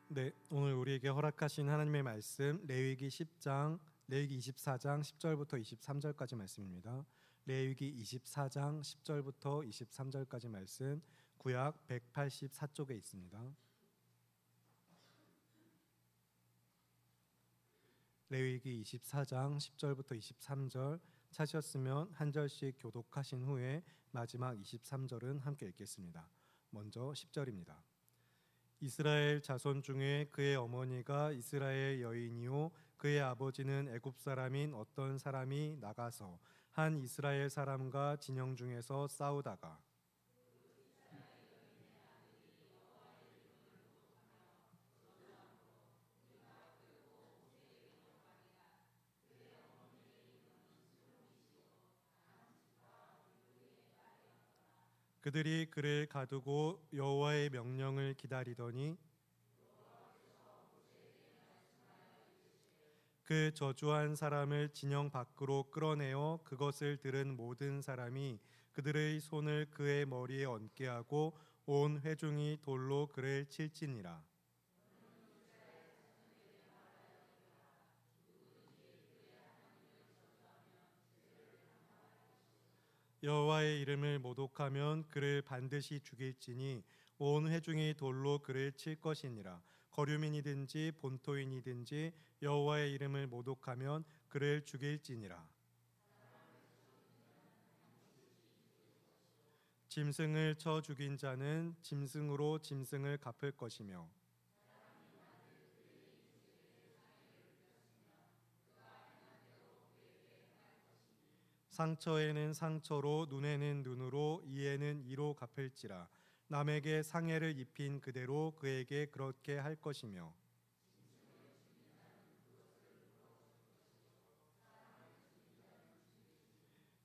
네, 오늘 우리에게 허락하신 하나님의 말씀 레위기 10장, 레위기 24장 10절부터 23절까지 말씀입니다. 레위기 24장 10절부터 23절까지 말씀 구약 184쪽에 있습니다. 레위기 24장 10절부터 23절 찾으셨으면 한 절씩 교독하신 후에 마지막 23절은 함께 읽겠습니다. 먼저 10절입니다. 이스라엘 자손 중에 그의 어머니가 이스라엘 여인이요 그의 아버지는 애굽 사람인 어떤 사람이 나가서 한 이스라엘 사람과 진영 중에서 싸우다가 그들이 그를 가두고 여호와의 명령을 기다리더니 그 저주한 사람을 진영 밖으로 끌어내어 그것을 들은 모든 사람이 그들의 손을 그의 머리에 얹게 하고 온 회중이 돌로 그를 칠지니라. 여호와의 이름을 모독하면 그를 반드시 죽일지니 온 회중이 돌로 그를 칠 것이니라. 거류민이든지 본토인이든지 여호와의 이름을 모독하면 그를 죽일지니라. 짐승을 쳐 죽인 자는 짐승으로 짐승을 갚을 것이며 상처에는 상처로 눈에는 눈으로 이에는 이로 갚을지라. 남에게 상해를 입힌 그대로 그에게 그렇게 할 것이며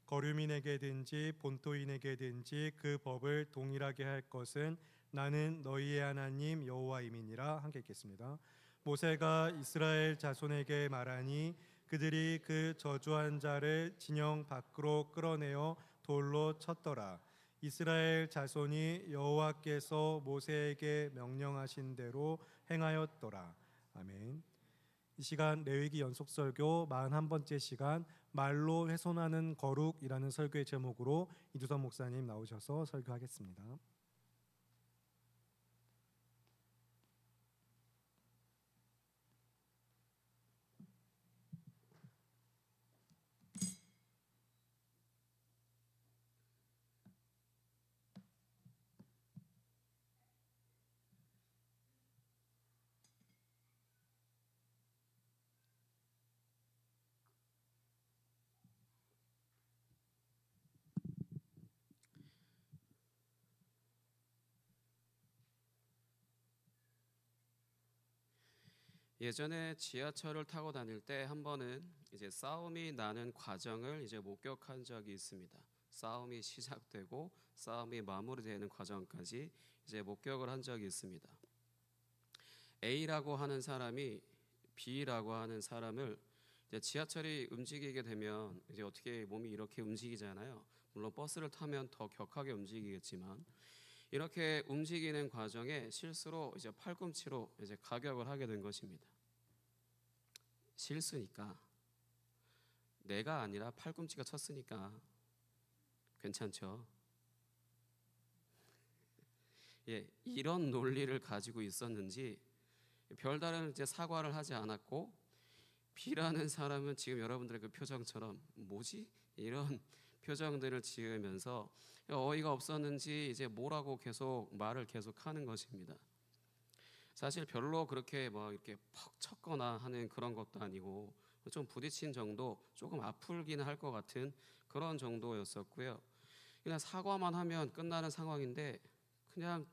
거류민에게든지 본토인에게든지 그 법을 동일하게 할 것은 나는 너희의 하나님 여호와임이니라. 함께 읽겠습니다. 모세가 이스라엘 자손에게 말하니 그들이 그 저주한 자를 진영 밖으로 끌어내어 돌로 쳤더라. 이스라엘 자손이 여호와께서 모세에게 명령하신 대로 행하였더라. 아멘. 이 시간 레위기 연속 설교 41번째 시간 말로 훼손하는 거룩이라는 설교의 제목으로 이두선 목사님 나오셔서 설교하겠습니다. 예전에 지하철을 타고 다닐 때 한 번은 이제 싸움이 나는 과정을 이제 목격한 적이 있습니다. 싸움이 시작되고 싸움이 마무리되는 과정까지 이제 목격을 한 적이 있습니다. A라고 하는 사람이 B라고 하는 사람을 이제 지하철이 움직이게 되면 이제 어떻게 몸이 이렇게 움직이잖아요. 물론 버스를 타면 더 격하게 움직이겠지만 이렇게 움직이는 과정에 실수로 이제 팔꿈치로 이제 가격을 하게 된 것입니다. 실수니까 내가 아니라 팔꿈치가 쳤으니까 괜찮죠. 예, 이런 논리를 가지고 있었는지 별다른 이제 사과를 하지 않았고 B라는 사람은 지금 여러분들의 그 표정처럼 뭐지? 이런 표정들을 지으면서 어이가 없었는지 이제 뭐라고 말을 계속 하는 것입니다. 사실 별로 그렇게 뭐 이렇게 퍽 쳤거나 하는 그런 것도 아니고 좀 부딪힌 정도, 조금 아프기는 할 것 같은 그런 정도였었고요. 그냥 사과만 하면 끝나는 상황인데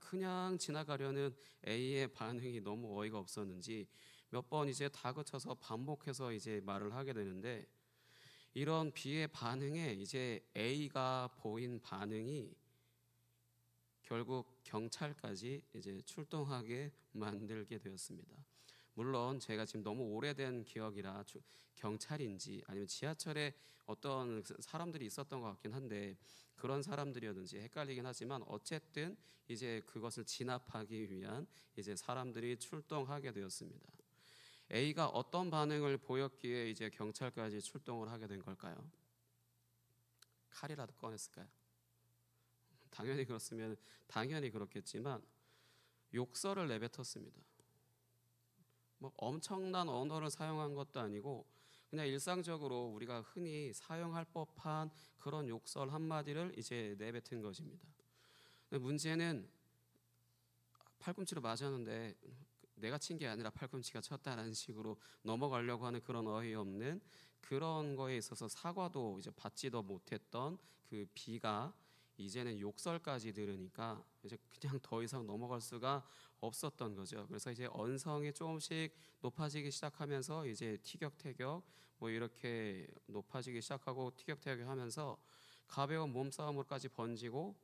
그냥 지나가려는 A의 반응이 너무 어이가 없었는지 몇 번 이제 다그쳐서 반복해서 이제 말을 하게 되는데 이런 B의 반응에 이제 A가 보인 반응이 결국 경찰까지 이제 출동하게 만들게 되었습니다. 물론 제가 지금 너무 오래된 기억이라 경찰인지 아니면 지하철에 어떤 사람들이 있었던 것 같긴 한데 그런 사람들이었는지 헷갈리긴 하지만 어쨌든 이제 그것을 진압하기 위한 이제 사람들이 출동하게 되었습니다. A가 어떤 반응을 보였기에 이제 경찰까지 출동을 하게 된 걸까요? 칼이라도 꺼냈을까요? 당연히 그렇으면 당연히 그렇겠지만 욕설을 내뱉었습니다. 뭐 엄청난 언어를 사용한 것도 아니고 그냥 일상적으로 우리가 흔히 사용할 법한 그런 욕설 한마디를 이제 내뱉은 것입니다. 문제는 팔꿈치로 맞았는데 내가 친 게 아니라 팔꿈치가 쳤다라는 식으로 넘어가려고 하는 그런 어이없는 그런 거에 있어서 사과도 이제 받지도 못했던 그 B가 이제는 욕설까지 들으니까 이제 그냥 더 이상 넘어갈 수가 없었던 거죠. 그래서 이제 언성이 조금씩 높아지기 시작하면서 이제 티격태격 뭐 이렇게 높아지기 시작하고 티격태격 하면서 가벼운 몸싸움으로까지 번지고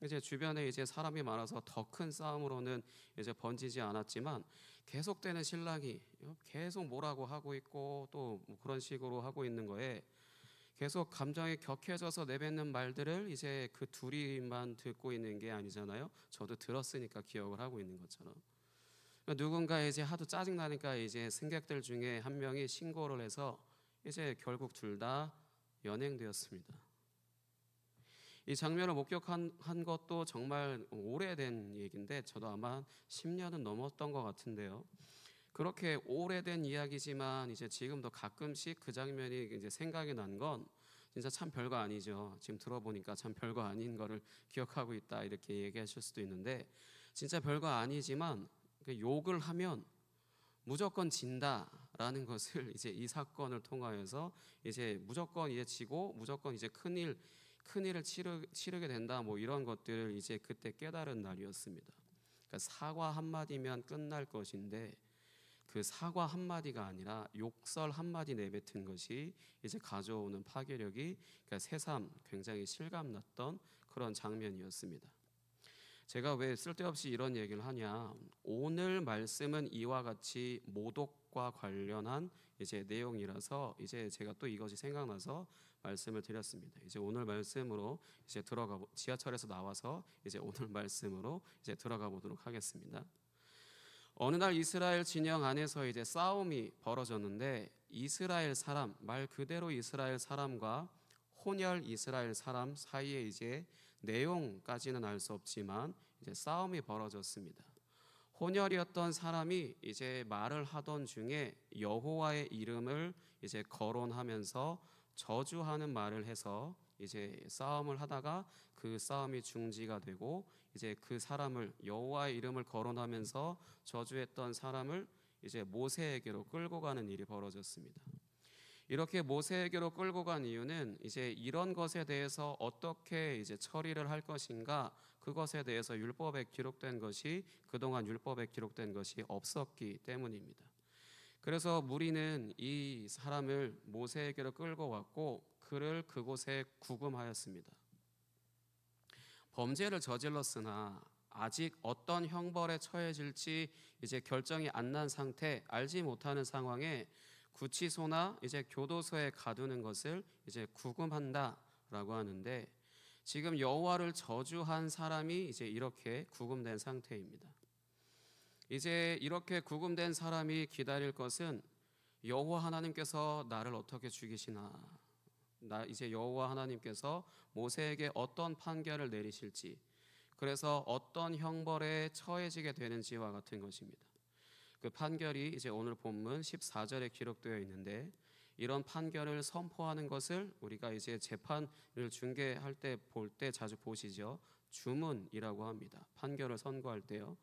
이제 주변에 이제 사람이 많아서 더 큰 싸움으로는 이제 번지지 않았지만 계속되는 신랑이 계속 뭐라고 하고 있고 또 뭐 그런 식으로 하고 있는 거에 계속 감정이 격해져서 내뱉는 말들을 이제 그 둘이만 듣고 있는 게 아니잖아요. 저도 들었으니까 기억을 하고 있는 것처럼. 누군가 이제 하도 짜증나니까 이제 승객들 중에 한 명이 신고를 해서 이제 결국 둘 다 연행되었습니다. 이 장면을 목격한 것도 정말 오래된 얘기인데 저도 아마 10년은 넘었던 것 같은데요. 그렇게 오래된 이야기지만 이제 지금도 가끔씩 그 장면이 이제 생각이 난 건 진짜 참 별거 아니죠. 지금 들어보니까 참 별거 아닌 거를 기억하고 있다 이렇게 얘기하실 수도 있는데 진짜 별거 아니지만 그 욕을 하면 무조건 진다라는 것을 이제 이 사건을 통하여서 이제 무조건 이제 지고 무조건 이제 큰일을 치르게 된다 뭐 이런 것들을 이제 그때 깨달은 날이었습니다. 그러니까 사과 한마디면 끝날 것인데 그 사과 한마디가 아니라 욕설 한마디 내뱉은 것이 이제 가져오는 파괴력이 그러니까 새삼 굉장히 실감났던 그런 장면이었습니다. 제가 왜 쓸데없이 이런 얘기를 하냐, 오늘 말씀은 이와 같이 모독과 관련한 이제 내용이라서 이제 제가 또 이것이 생각나서 말씀을 드렸습니다. 이제 오늘 말씀으로 이제 지하철에서 나와서 이제 오늘 말씀으로 이제 들어가 보도록 하겠습니다. 어느 날 이스라엘 진영 안에서 이제 싸움이 벌어졌는데 이스라엘 사람, 말 그대로 이스라엘 사람과 혼혈 이스라엘 사람 사이에 이제 내용까지는 알 수 없지만 이제 싸움이 벌어졌습니다. 혼혈이었던 사람이 이제 말을 하던 중에 여호와의 이름을 이제 거론하면서 저주하는 말을 해서 이제 싸움을 하다가 그 싸움이 중지가 되고 이제 그 사람을 여호와의 이름을 거론하면서 저주했던 사람을 이제 모세에게로 끌고 가는 일이 벌어졌습니다. 이렇게 모세에게로 끌고 간 이유는 이제 이런 것에 대해서 어떻게 이제 처리를 할 것인가 그것에 대해서 율법에 기록된 것이 그동안 율법에 기록된 것이 없었기 때문입니다. 그래서 무리는 이 사람을 모세에게로 끌고 왔고 그를 그곳에 구금하였습니다. 범죄를 저질렀으나 아직 어떤 형벌에 처해질지 이제 결정이 안 난 상태, 알지 못하는 상황에 구치소나 이제 교도소에 가두는 것을 이제 구금한다라고 하는데 지금 여호와를 저주한 사람이 이제 이렇게 구금된 상태입니다. 이제 이렇게 구금된 사람이 기다릴 것은 여호와 하나님께서 나를 어떻게 죽이시나, 이제 여호와 하나님께서 모세에게 어떤 판결을 내리실지, 그래서 어떤 형벌에 처해지게 되는지와 같은 것입니다. 그 판결이 이제 오늘 본문 14절에 기록되어 있는데 이런 판결을 선포하는 것을 우리가 이제 재판을 중계할 때 볼 때 자주 보시죠. 주문이라고 합니다. 판결을 선고할 때요.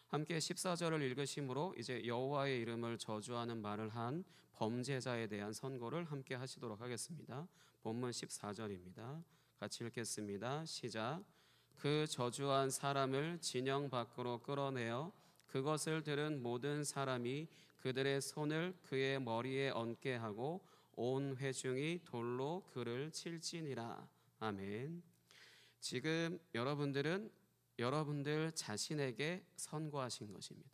함께 14절을 읽으심으로 이제 여호와의 이름을 저주하는 말을 한 범죄자에 대한 선고를 함께 하시도록 하겠습니다. 본문 14절입니다. 같이 읽겠습니다. 시작. 그 저주한 사람을 진영 밖으로 끌어내어 그것을 들은 모든 사람이 그들의 손을 그의 머리에 얹게 하고 온 회중이 돌로 그를 칠지니라. 아멘. 지금 여러분들 자신에게 선고하신 것입니다.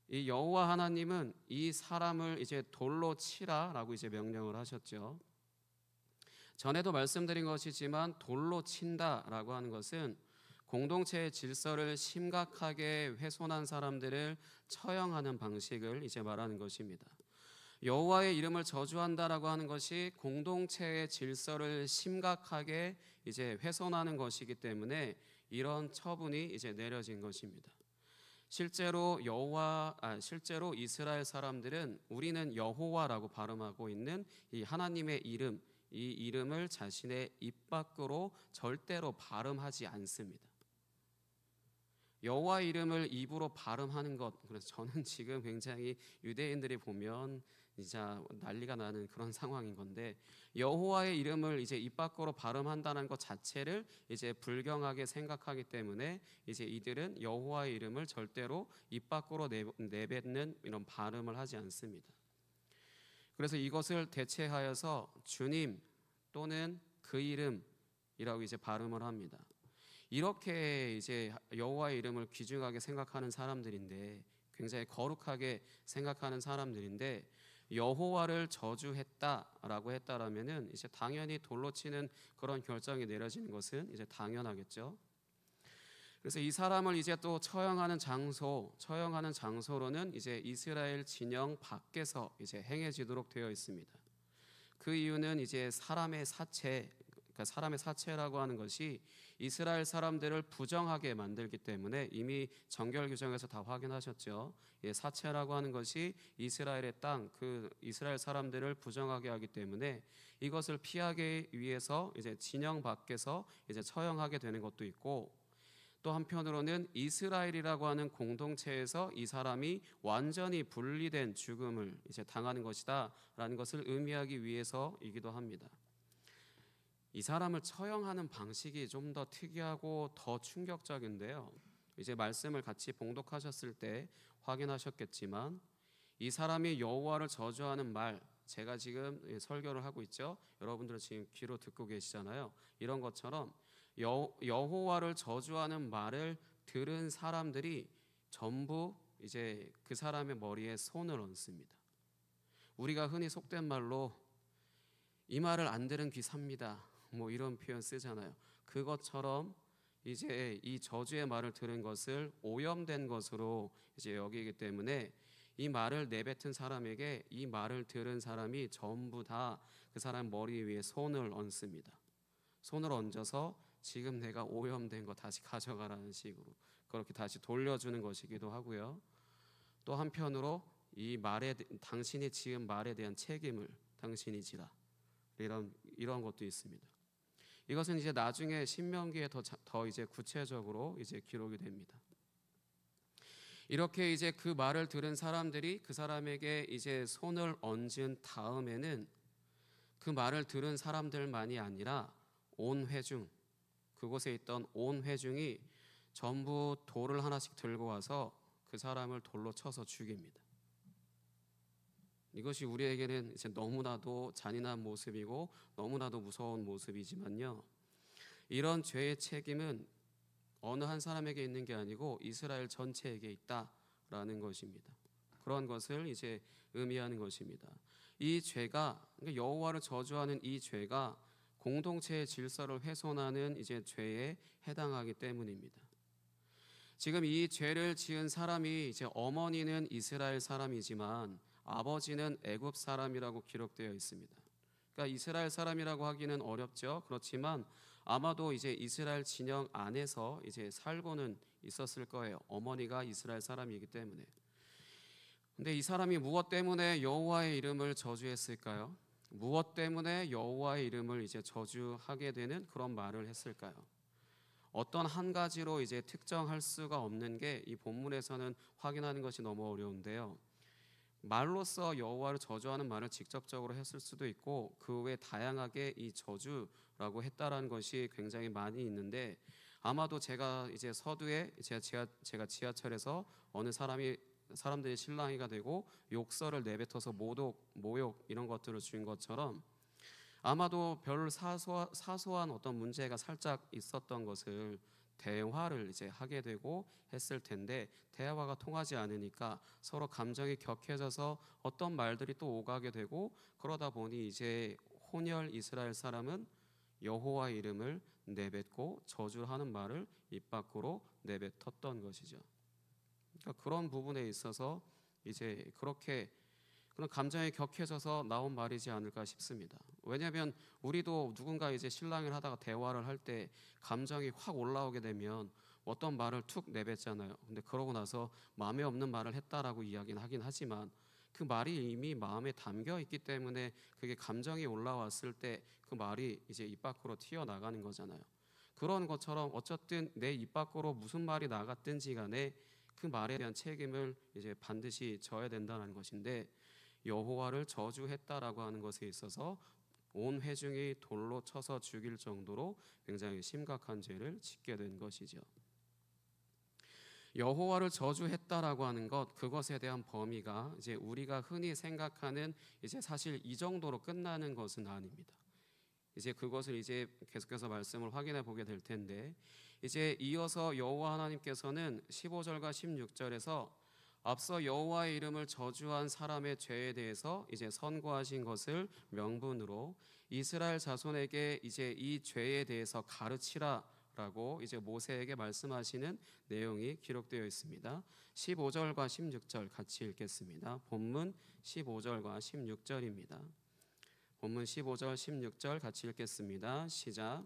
이 여호와 하나님은 이 사람을 이제 돌로 치라라고 이제 명령을 하셨죠. 전에도 말씀드린 것이지만 돌로 친다라고 하는 것은 공동체의 질서를 심각하게 훼손한 사람들을 처형하는 방식을 이제 말하는 것입니다. 여호와의 이름을 저주한다라고 하는 것이 공동체의 질서를 심각하게 이제 훼손하는 것이기 때문에 이런 처분이 이제 내려진 것입니다. 실제로 실제로 이스라엘 사람들은 우리는 여호와라고 발음하고 있는 이 하나님의 이름, 이 이름을 자신의 입 밖으로 절대로 발음하지 않습니다. 여호와 이름을 입으로 발음하는 것, 그래서 저는 지금 굉장히 유대인들이 보면 진짜 난리가 나는 그런 상황인 건데, 여호와의 이름을 이제 입 밖으로 발음한다는 것 자체를 이제 불경하게 생각하기 때문에 이제 이들은 여호와의 이름을 절대로 입 밖으로 내뱉는 이런 발음을 하지 않습니다. 그래서 이것을 대체하여서 주님 또는 그 이름이라고 이제 발음을 합니다. 이렇게 이제 여호와의 이름을 귀중하게 생각하는 사람들인데, 굉장히 거룩하게 생각하는 사람들인데, 여호와를 저주했다라고 했다라면은 이제 당연히 돌로 치는 그런 결정이 내려지는 것은 이제 당연하겠죠. 그래서 이 사람을 이제 또 처형하는 장소로는 이제 이스라엘 진영 밖에서 이제 행해지도록 되어 있습니다. 그 이유는 이제 사람의 사체라고 하는 것이 이스라엘 사람들을 부정하게 만들기 때문에 이미 정결 규정에서 다 확인하셨죠. 사체라고 하는 것이 이스라엘의 땅, 그 이스라엘 사람들을 부정하게 하기 때문에 이것을 피하기 위해서 이제 진영 밖에서 이제 처형하게 되는 것도 있고, 또 한편으로는 이스라엘이라고 하는 공동체에서 이 사람이 완전히 분리된 죽음을 이제 당하는 것이다라는 것을 의미하기 위해서이기도 합니다. 이 사람을 처형하는 방식이 좀 더 특이하고 더 충격적인데요. 이제 말씀을 같이 봉독하셨을 때 확인하셨겠지만, 이 사람이 여호와를 저주하는 말, 제가 지금 설교를 하고 있죠. 여러분들은 지금 귀로 듣고 계시잖아요. 이런 것처럼 여호와를 저주하는 말을 들은 사람들이 전부 이제 그 사람의 머리에 손을 얹습니다. 우리가 흔히 속된 말로 이 말을 안 들은 귀 삽니다, 뭐 이런 표현 쓰잖아요. 그것처럼 이제 이 저주의 말을 들은 것을 오염된 것으로 이제 여기기 때문에 이 말을 내뱉은 사람에게 이 말을 들은 사람이 전부 다 그 사람 머리 위에 손을 얹습니다. 손을 얹어서 지금 내가 오염된 거 다시 가져가라는 식으로 그렇게 다시 돌려주는 것이기도 하고요. 또 한편으로 이 말에 당신이 지은 말에 대한 책임을 당신이 지라, 이런 것도 있습니다. 이것은 이제 나중에 신명기에 더 이제 구체적으로 이제 기록이 됩니다. 이렇게 이제 그 말을 들은 사람들이 그 사람에게 이제 손을 얹은 다음에는 그 말을 들은 사람들만이 아니라 온 회중, 그곳에 있던 온 회중이 전부 돌을 하나씩 들고 와서 그 사람을 돌로 쳐서 죽입니다. 이것이 우리에게는 이제 너무나도 잔인한 모습이고 너무나도 무서운 모습이지만요, 이런 죄의 책임은 어느 한 사람에게 있는 게 아니고 이스라엘 전체에게 있다라는 것입니다. 그런 것을 이제 의미하는 것입니다. 이 죄가, 그러니까 여호와를 저주하는 이 죄가 공동체의 질서를 훼손하는 이제 죄에 해당하기 때문입니다. 지금 이 죄를 지은 사람이 이제 어머니는 이스라엘 사람이지만 아버지는 애굽 사람이라고 기록되어 있습니다. 그러니까 이스라엘 사람이라고 하기는 어렵죠. 그렇지만 아마도 이제 이스라엘 진영 안에서 이제 살고는 있었을 거예요. 어머니가 이스라엘 사람이기 때문에. 근데 이 사람이 무엇 때문에 여호와의 이름을 저주했을까요? 무엇 때문에 여호와의 이름을 이제 저주하게 되는 그런 말을 했을까요? 어떤 한 가지로 이제 특정할 수가 없는 게 이 본문에서는 확인하는 것이 너무 어려운데요. 말로써 여호와를 저주하는 말을 직접적으로 했을 수도 있고, 그 외에 다양하게 이 저주라고 했다라는 것이 굉장히 많이 있는데, 아마도 제가 이제 서두에 제가 지하철에서 어느 사람들이 실랑이가 되고 욕설을 내뱉어서 모욕 이런 것들을 준 것처럼 아마도 별 사소한 어떤 문제가 살짝 있었던 것을 대화를 이제 하게 되고 했을 텐데 대화가 통하지 않으니까 서로 감정이 격해져서 어떤 말들이 또 오가게 되고 그러다 보니 이제 혼혈 이스라엘 사람은 여호와의 이름을 내뱉고 저주하는 말을 입 밖으로 내뱉었던 것이죠. 그러니까 그런 부분에 있어서 이제 그렇게 그런 감정이 격해져서 나온 말이지 않을까 싶습니다. 왜냐하면 우리도 누군가 이제 신랑을 하다가 대화를 할 때 감정이 확 올라오게 되면 어떤 말을 툭 내뱉잖아요. 근데 그러고 나서 마음에 없는 말을 했다라고 이야기는 하긴 하지만 그 말이 이미 마음에 담겨 있기 때문에 그게 감정이 올라왔을 때 그 말이 이제 입 밖으로 튀어나가는 거잖아요. 그런 것처럼 어쨌든 내 입 밖으로 무슨 말이 나갔든지 간에 그 말에 대한 책임을 이제 반드시 져야 된다는 것인데 여호와를 저주했다라고 하는 것에 있어서 온 회중이 돌로 쳐서 죽일 정도로 굉장히 심각한 죄를 짓게 된 것이죠. 여호와를 저주했다라고 하는 것, 그것에 대한 범위가 이제 우리가 흔히 생각하는 이제 사실 이 정도로 끝나는 것은 아닙니다. 이제 그것을 이제 계속해서 말씀을 확인해 보게 될 텐데 이제 이어서 여호와 하나님께서는 15절과 16절에서 앞서 여호와의 이름을 저주한 사람의 죄에 대해서 이제 선고하신 것을 명분으로 이스라엘 자손에게 이제 이 죄에 대해서 가르치라라고 이제 모세에게 말씀하시는 내용이 기록되어 있습니다. 15절과 16절 같이 읽겠습니다. 본문 15절과 16절입니다. 본문 15절 16절 같이 읽겠습니다. 시작.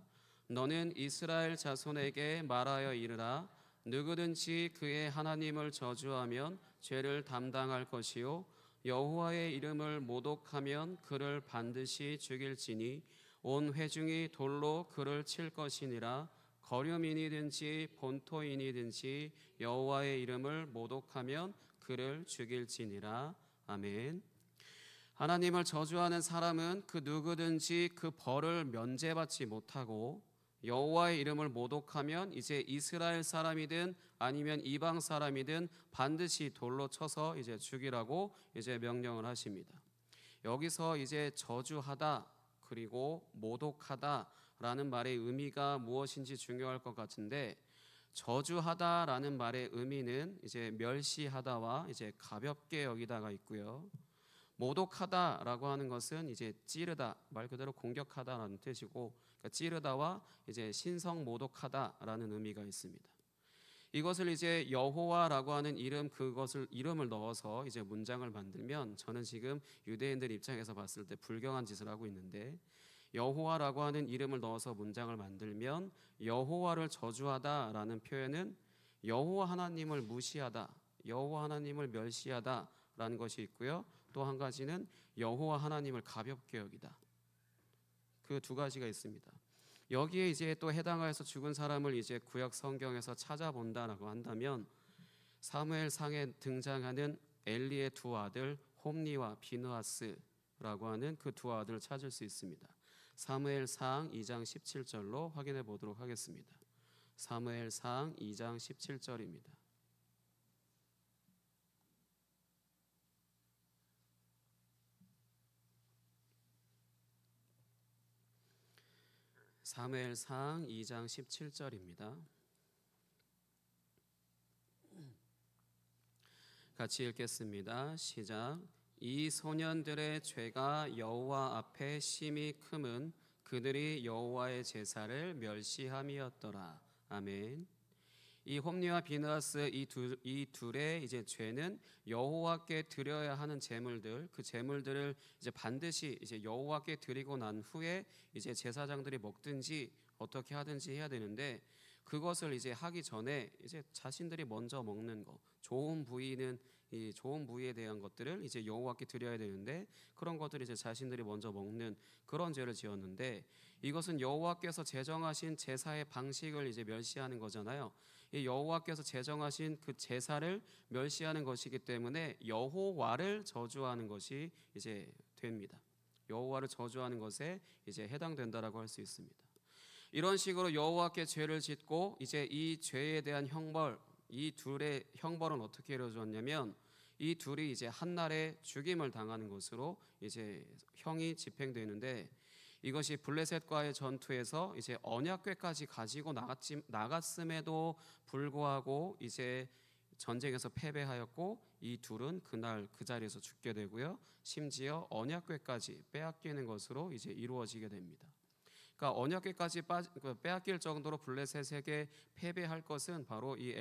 너는 이스라엘 자손에게 말하여 이르라. 누구든지 그의 하나님을 저주하면 죄를 담당할 것이요 여호와의 이름을 모독하면 그를 반드시 죽일지니 온 회중이 돌로 그를 칠 것이니라. 거류민이든지 본토인이든지 여호와의 이름을 모독하면 그를 죽일지니라. 아멘. 하나님을 저주하는 사람은 그 누구든지 그 벌을 면제받지 못하고 여호와의 이름을 모독하면 이제 이스라엘 사람이든 아니면 이방 사람이든 반드시 돌로 쳐서 이제 죽이라고 이제 명령을 하십니다. 여기서 이제 저주하다 그리고 모독하다라는 말의 의미가 무엇인지 중요할 것 같은데 저주하다라는 말의 의미는 이제 멸시하다와 이제 가볍게 여기다가 있고요. 모독하다라고 하는 것은 이제 찌르다 말 그대로 공격하다라는 뜻이고 그러니까 찌르다와 이제 신성 모독하다라는 의미가 있습니다. 이것을 이제 여호와라고 하는 그것을 이름을 넣어서 이제 문장을 만들면 저는 지금 유대인들 입장에서 봤을 때 불경한 짓을 하고 있는데 여호와라고 하는 이름을 넣어서 문장을 만들면 여호와를 저주하다라는 표현은 여호와 하나님을 무시하다, 여호와 하나님을 멸시하다라는 것이 있고요. 또 한 가지는 여호와 하나님을 가볍게 여기다. 그 두 가지가 있습니다. 여기에 이제 또 해당하여서 죽은 사람을 이제 구약 성경에서 찾아본다라고 한다면 사무엘상에 등장하는 엘리의 두 아들 홈니와 비느하스라고 하는 그 두 아들을 찾을 수 있습니다. 사무엘상 2장 17절로 확인해 보도록 하겠습니다. 사무엘상 2장 17절입니다. 사무엘상 2장 17절입니다. 같이 읽겠습니다. 시작. 이 소년들의 죄가 여호와 앞에 심히 크면 그들이 여호와의 제사를 멸시함이었더라. 아멘. 이 홈리와 비느하스 이 둘의 이제 죄는 여호와께 드려야 하는 제물들, 그 제물들을 이제 반드시 이제 여호와께 드리고 난 후에 이제 제사장들이 먹든지 어떻게 하든지 해야 되는데 그것을 이제 하기 전에 이제 자신들이 먼저 먹는 거, 좋은 부위는 이 좋은 부위에 대한 것들을 이제 여호와께 드려야 되는데 그런 것들을 이제 자신들이 먼저 먹는 그런 죄를 지었는데 이것은 여호와께서 제정하신 제사의 방식을 이제 멸시하는 거잖아요. 이 여호와께서 제정하신 그 제사를 멸시하는 것이기 때문에 여호와를 저주하는 것이 이제 됩니다. 여호와를 저주하는 것에 이제 해당된다라고 할 수 있습니다. 이런 식으로 여호와께 죄를 짓고 이제 이 죄에 대한 형벌, 이 둘의 형벌은 어떻게 이루어졌냐면 이 둘이 이제 한날에 죽임을 당하는 것으로 이제 형이 집행되는데 이것이 블레셋과의 전투에서 이제 언약궤까지 가지고 나갔음에도 불구하고 이제 전쟁에서 패배하였고, 이 둘은 그날 그 자리에서 죽게 되고요. 심지어 언약궤까지 빼앗기는 것으로 이제 이루어지게 됩니다. 그러니까 언약궤까지 빼앗길 정도로 블레셋에게 패배할 것은 바로 이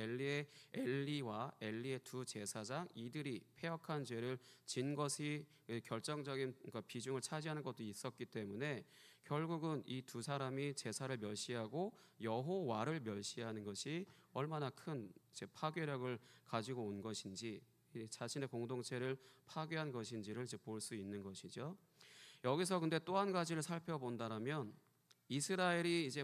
엘리와 엘리의 두 제사장, 이들이 패역한 죄를 진 것이 결정적인 비중을 차지하는 것도 있었기 때문에 결국은 이 두 사람이 제사를 멸시하고 여호와를 멸시하는 것이 얼마나 큰 파괴력을 가지고 온 것인지, 자신의 공동체를 파괴한 것인지를 볼 수 있는 것이죠. 여기서 근데 또 한 가지를 살펴본다면, 이스라엘이 이제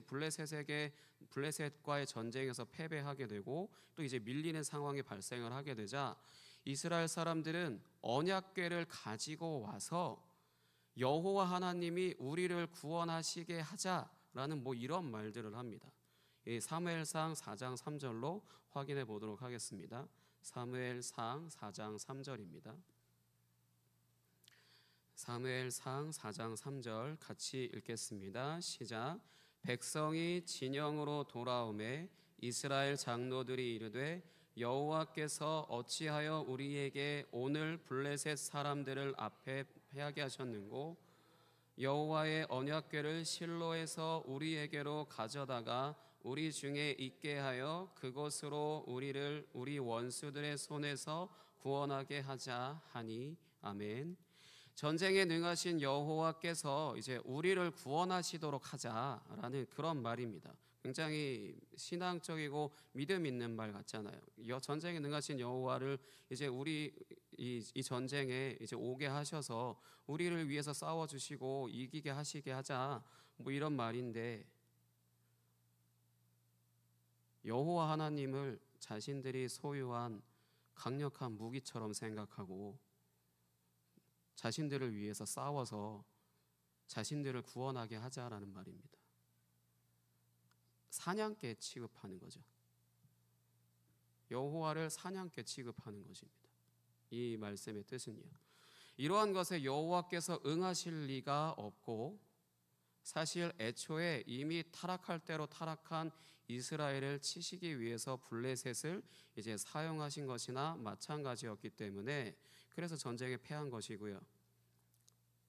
블레셋과의 전쟁에서 패배하게 되고 또 이제 밀리는 상황이 발생을 하게 되자, 이스라엘 사람들은 언약궤를 가지고 와서 여호와 하나님이 우리를 구원하시게 하자라는 이런 말들을 합니다. 사무엘상 4장 3절로 확인해 보도록 하겠습니다. 사무엘상 4장 3절입니다. 사무엘상 4장 3절 같이 읽겠습니다. 시작. 백성이 진영으로 돌아오매 이스라엘 장로들이 이르되 여호와께서 어찌하여 우리에게 오늘 블레셋 사람들을 앞에 패하게 하셨는고, 여호와의 언약궤를 실로에서 우리에게로 가져다가 우리 중에 있게 하여 그것으로 우리를 우리 원수들의 손에서 구원하게 하자 하니. 아멘. 전쟁에 능하신 여호와께서 이제 우리를 구원하시도록 하자라는 그런 말입니다. 굉장히 신앙적이고 믿음 있는 말 같잖아요. 전쟁에 능하신 여호와를 이제 우리 이 전쟁에 이제 오게 하셔서 우리를 위해서 싸워 주시고 이기게 하시게 하자, 이런 말인데, 여호와 하나님을 자신들이 소유한 강력한 무기처럼 생각하고 자신들을 위해서 싸워서 자신들을 구원하게 하자라는 말입니다. 사냥개 취급하는 거죠. 여호와를 사냥개 취급하는 것입니다. 이 말씀의 뜻은요, 이러한 것에 여호와께서 응하실 리가 없고, 사실 애초에 이미 타락할 대로 타락한 이스라엘을 치시기 위해서 블레셋을 이제 사용하신 것이나 마찬가지였기 때문에 그래서 전쟁에 패한 것이고요.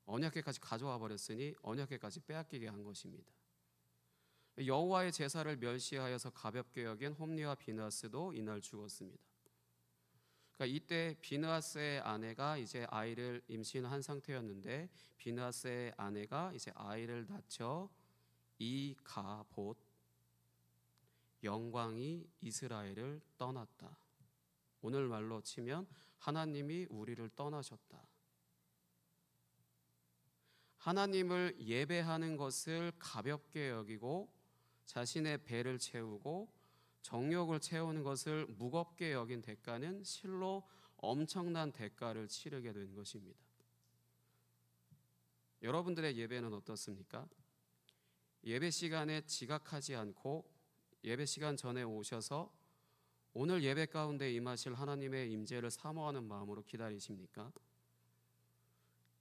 언약궤까지 가져와 버렸으니 언약궤까지 빼앗기게 한 것입니다. 여호와의 제사를 멸시하여서 가볍게 여긴 홈리와 비느하스도 이날 죽었습니다. 그러니까 이때 비느하스의 아내가 이제 아이를 임신한 상태였는데, 비느하스의 아내가 이제 아이를 낳죠. 이가봇, 영광이 이스라엘을 떠났다. 오늘 말로 치면 하나님이 우리를 떠나셨다. 하나님을 예배하는 것을 가볍게 여기고 자신의 배를 채우고 정욕을 채우는 것을 무겁게 여긴 대가는 실로 엄청난 대가를 치르게 된 것입니다. 여러분들의 예배는 어떻습니까? 예배 시간에 지각하지 않고 예배 시간 전에 오셔서 오늘 예배 가운데 임하실 하나님의 임재를 사모하는 마음으로 기다리십니까?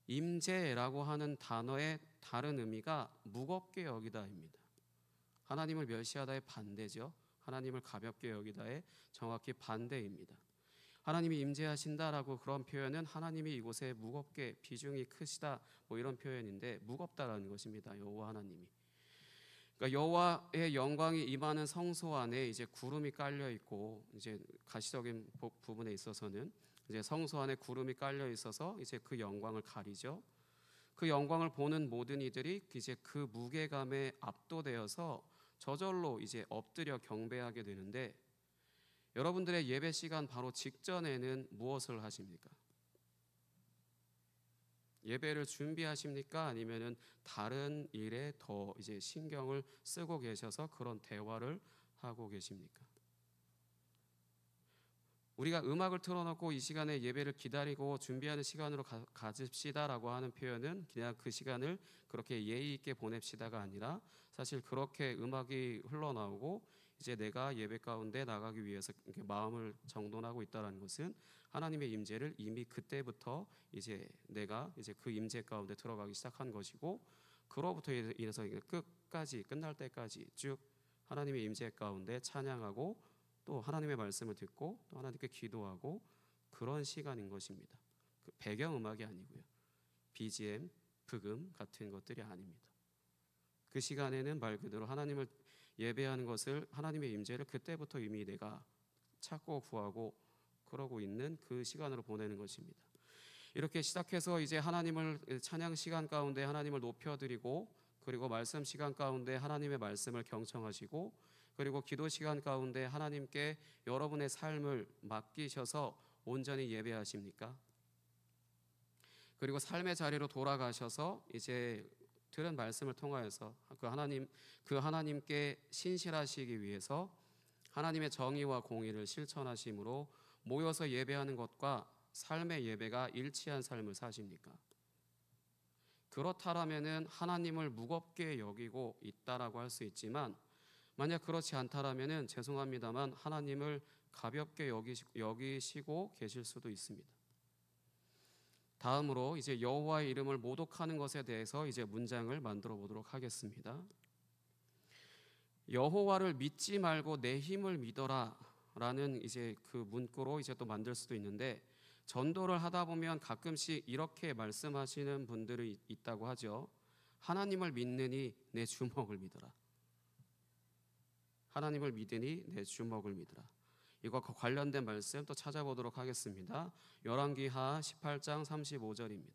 임재라고 하는 단어의 다른 의미가 무겁게 여기다입니다. 하나님을 멸시하다의 반대죠. 하나님을 가볍게 여기다의 정확히 반대입니다. 하나님이 임재하신다라고 그런 표현은 하나님이 이곳에 무겁게 비중이 크시다 이런 표현인데, 무겁다라는 것입니다. 여호와 하나님이. 그러니까 여호와의 영광이 임하는 성소 안에 이제 구름이 깔려 있고, 이제 가시적인 부분에 있어서는 이제 성소 안에 구름이 깔려 있어서 이제 그 영광을 가리죠. 그 영광을 보는 모든 이들이 이제 그 무게감에 압도되어서 저절로 이제 엎드려 경배하게 되는데, 여러분들의 예배 시간 바로 직전에는 무엇을 하십니까? 예배를 준비하십니까? 아니면은 다른 일에 더 이제 신경을 쓰고 계셔서 그런 대화를 하고 계십니까? 우리가 음악을 틀어놓고 이 시간에 예배를 기다리고 준비하는 시간으로 가집시다라고 하는 표현은 그냥 그 시간을 그렇게 예의 있게 보냅시다가 아니라, 사실 그렇게 음악이 흘러나오고 이제 내가 예배 가운데 나가기 위해서 이렇게 마음을 정돈하고 있다는 것은 하나님의 임재를 이미 그때부터 이제 내가 이제 그 임재 가운데 들어가기 시작한 것이고, 그로부터 인해서 끝까지 끝날 때까지 쭉 하나님의 임재 가운데 찬양하고 또 하나님의 말씀을 듣고 또 하나님께 기도하고 그런 시간인 것입니다. 그 배경음악이 아니고요. BGM, 브금 같은 것들이 아닙니다. 그 시간에는 말 그대로 하나님을 예배하는 것을 하나님의 임재를 그때부터 이미 내가 찾고 구하고 그러고 있는 그 시간으로 보내는 것입니다. 이렇게 시작해서 이제 하나님을 찬양 시간 가운데 하나님을 높여드리고 그리고 말씀 시간 가운데 하나님의 말씀을 경청하시고 그리고 기도 시간 가운데 하나님께 여러분의 삶을 맡기셔서 온전히 예배하십니까? 그리고 삶의 자리로 돌아가셔서 이제 들은 말씀을 통하여서 그 하나님께 신실하시기 위해서 하나님의 정의와 공의를 실천하심으로 모여서 예배하는 것과 삶의 예배가 일치한 삶을 사십니까? 그렇다라면은 하나님을 무겁게 여기고 있다라고 할 수 있지만 만약 그렇지 않다라면은 죄송합니다만 하나님을 가볍게 여기시고 계실 수도 있습니다. 다음으로 이제 여호와의 이름을 모독하는 것에 대해서 이제 문장을 만들어 보도록 하겠습니다. 여호와를 믿지 말고 내 힘을 믿어라라는 이제 그 문구로 이제 또 만들 수도 있는데 전도를 하다 보면 가끔씩 이렇게 말씀하시는 분들이 있다고 하죠. 하나님을 믿느니 내 주먹을 믿어라. 하나님을 믿으니 내 주먹을 믿어라. 이것과 관련된 말씀 또 찾아보도록 하겠습니다. 열왕기하 18장 35절입니다.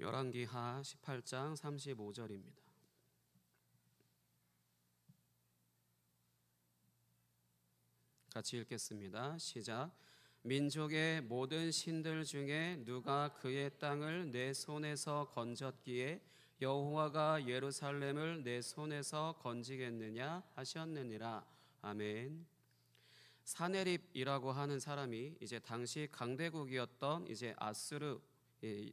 열왕기하 18장 35절입니다. 같이 읽겠습니다. 시작. 민족의 모든 신들 중에 누가 그의 땅을 내 손에서 건졌기에 여호와가 예루살렘을 내 손에서 건지겠느냐 하셨느니라. 아멘. 사네립이라고 하는 사람이 이제 당시 강대국이었던 이제 아수르,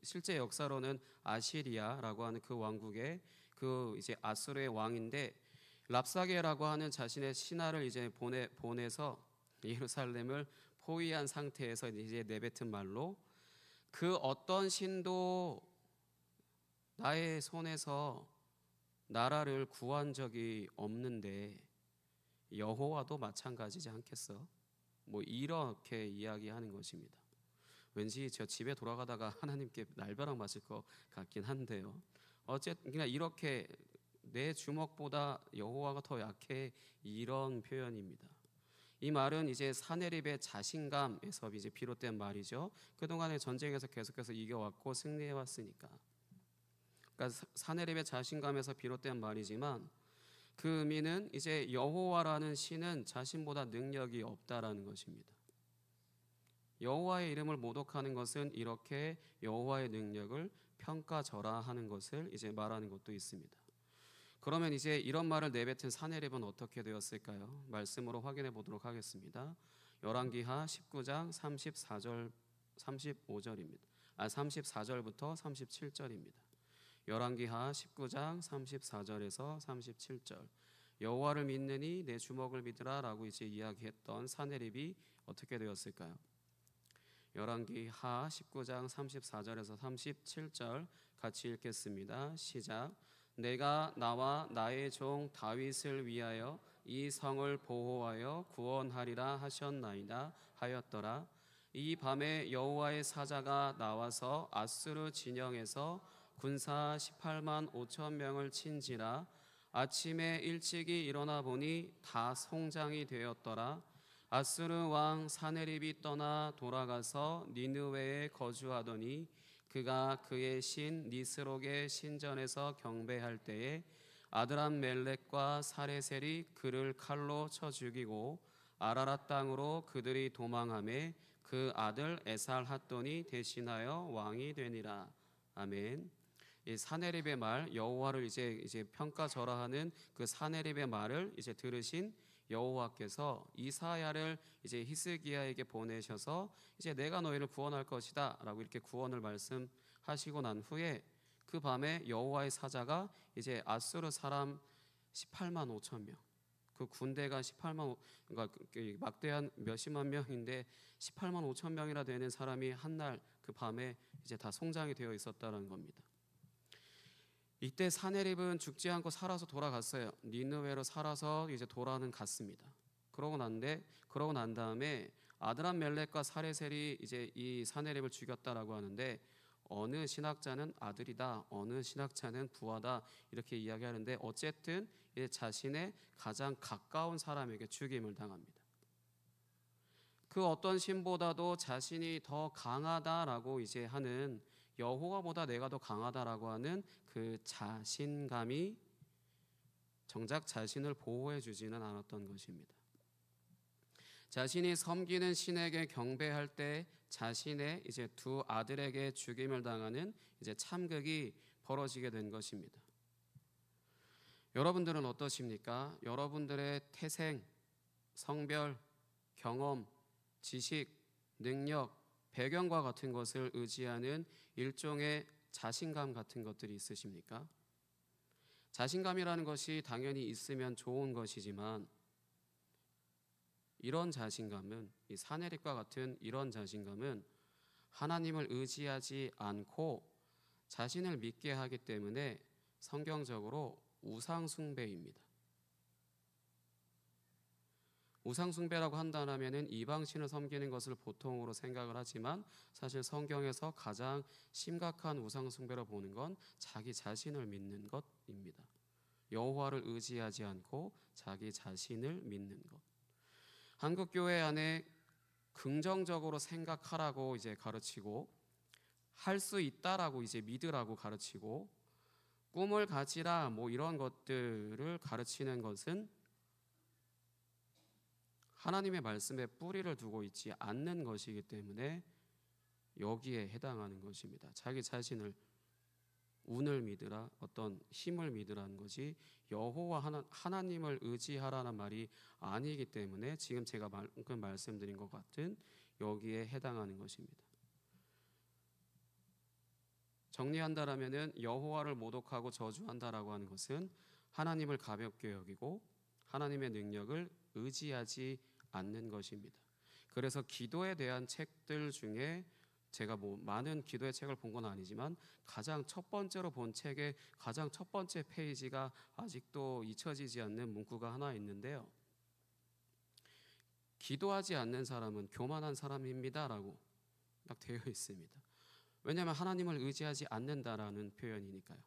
실제 역사로는 아시리아라고 하는 그 왕국의 그 이제 아수르의 왕인데 랍사게라고 하는 자신의 신하를 이제 보내서 예루살렘을 포위한 상태에서 이제 내뱉은 말로 그 어떤 신도 나의 손에서 나라를 구한 적이 없는데 여호와도 마찬가지지 않겠어? 뭐 이렇게 이야기하는 것입니다. 왠지 저 집에 돌아가다가 하나님께 날벼락 맞을 것 같긴 한데요. 어쨌든 그냥 이렇게 내 주먹보다 여호와가 더 약해 이런 표현입니다. 이 말은 이제 사네립의 자신감에서 이제 비롯된 말이죠. 그동안의 전쟁에서 계속해서 이겨왔고 승리해왔으니까. 그러니까 사네립의 자신감에서 비롯된 말이지만 그 의미는 이제 여호와라는 신은 자신보다 능력이 없다라는 것입니다. 여호와의 이름을 모독하는 것은 이렇게 여호와의 능력을 평가절하하는 것을 이제 말하는 것도 있습니다. 그러면 이제 이런 말을 내뱉은 사네립은 어떻게 되었을까요? 말씀으로 확인해 보도록 하겠습니다. 열왕기하 19장 35절입니다. 34절부터 37절입니다. 열왕기하 19장 34절에서 37절. 여호와를 믿느니 내 주먹을 믿으라라고 이제 이야기했던 사네립이 어떻게 되었을까요? 열왕기하 19장 34절에서 37절 같이 읽겠습니다. 시작. 내가 나와 나의 종 다윗을 위하여 이 성을 보호하여 구원하리라 하셨나이다 하였더라. 이 밤에 여호와의 사자가 나와서 아수르 진영에서 군사 18만 5천 명을 친지라. 아침에 일찍이 일어나 보니 다 송장이 되었더라. 아수르 왕 사네립이 떠나 돌아가서 니느웨에 거주하더니 그가 그의 신 니스록의 신전에서 경배할 때에 아드람멜렉과 사레셀이 그를 칼로 쳐 죽이고 아라랏 땅으로 그들이 도망하매 그 아들 에살핫돈이 대신하여 왕이 되니라. 아멘. 이 사네립의 말, 여호와를 이제 평가절하하는 그 사네립의 말을 이제 들으신 여호와께서 이사야를 이제 히스기야에게 보내셔서 이제 내가 너희를 구원할 것이다라고 이렇게 구원을 말씀하시고 난 후에 그 밤에 여호와의 사자가 이제 아수르 사람 18만 5천 명, 그 군대가 18만 그러니까 막대한 몇십만 명인데 18만 5천 명이나 되는 사람이 한날 그 밤에 이제 다 송장이 되어 있었다는 겁니다. 이때 사네립은 죽지 않고 살아서 돌아갔어요. 니느웨로 살아서 이제 돌아는 갔습니다. 그러고 난 다음에 아드람멜렉과 사레셀이 이제 이 사네립을 죽였다라고 하는데, 어느 신학자는 아들이다, 어느 신학자는 부하다 이렇게 이야기하는데, 어쨌든 이제 자신의 가장 가까운 사람에게 죽임을 당합니다. 그 어떤 신보다도 자신이 더 강하다라고 이제 하는, 여호와보다 내가 더 강하다라고 하는 그 자신감이 정작 자신을 보호해 주지는 않았던 것입니다. 자신이 섬기는 신에게 경배할 때 자신의 이제 두 아들에게 죽임을 당하는 이제 참극이 벌어지게 된 것입니다. 여러분들은 어떠십니까? 여러분들의 태생, 성별, 경험, 지식, 능력, 배경과 같은 것을 의지하는 일종의 자신감 같은 것들이 있으십니까? 자신감이라는 것이 당연히 있으면 좋은 것이지만, 이런 자신감은, 이 사네립과 같은 이런 자신감은 하나님을 의지하지 않고 자신을 믿게 하기 때문에 성경적으로 우상숭배입니다. 우상숭배라고 한다면은 이방신을 섬기는 것을 보통으로 생각을 하지만, 사실 성경에서 가장 심각한 우상숭배로 보는 건 자기 자신을 믿는 것입니다. 여호와를 의지하지 않고 자기 자신을 믿는 것. 한국 교회 안에 긍정적으로 생각하라고 이제 가르치고, 할 수 있다라고 이제 믿으라고 가르치고, 꿈을 가지라 뭐 이런 것들을 가르치는 것은 하나님의 말씀에 뿌리를 두고 있지 않는 것이기 때문에 여기에 해당하는 것입니다. 자기 자신을, 운을 믿으라, 어떤 힘을 믿으라는 것이 여호와 하나님을 의지하라는 말이 아니기 때문에 지금 제가 방금 말씀드린 것 같은 여기에 해당하는 것입니다. 정리한다라면은 여호와를 모독하고 저주한다라고 하는 것은 하나님을 가볍게 여기고 하나님의 능력을 의지하지 않는 것입니다. 그래서 기도에 대한 책들 중에 제가 뭐 많은 기도의 책을 본 건 아니지만 가장 첫 번째로 본 책의 가장 첫 번째 페이지가 아직도 잊혀지지 않는 문구가 하나 있는데요. 기도하지 않는 사람은 교만한 사람입니다라고 딱 되어 있습니다. 왜냐하면 하나님을 의지하지 않는다라는 표현이니까요.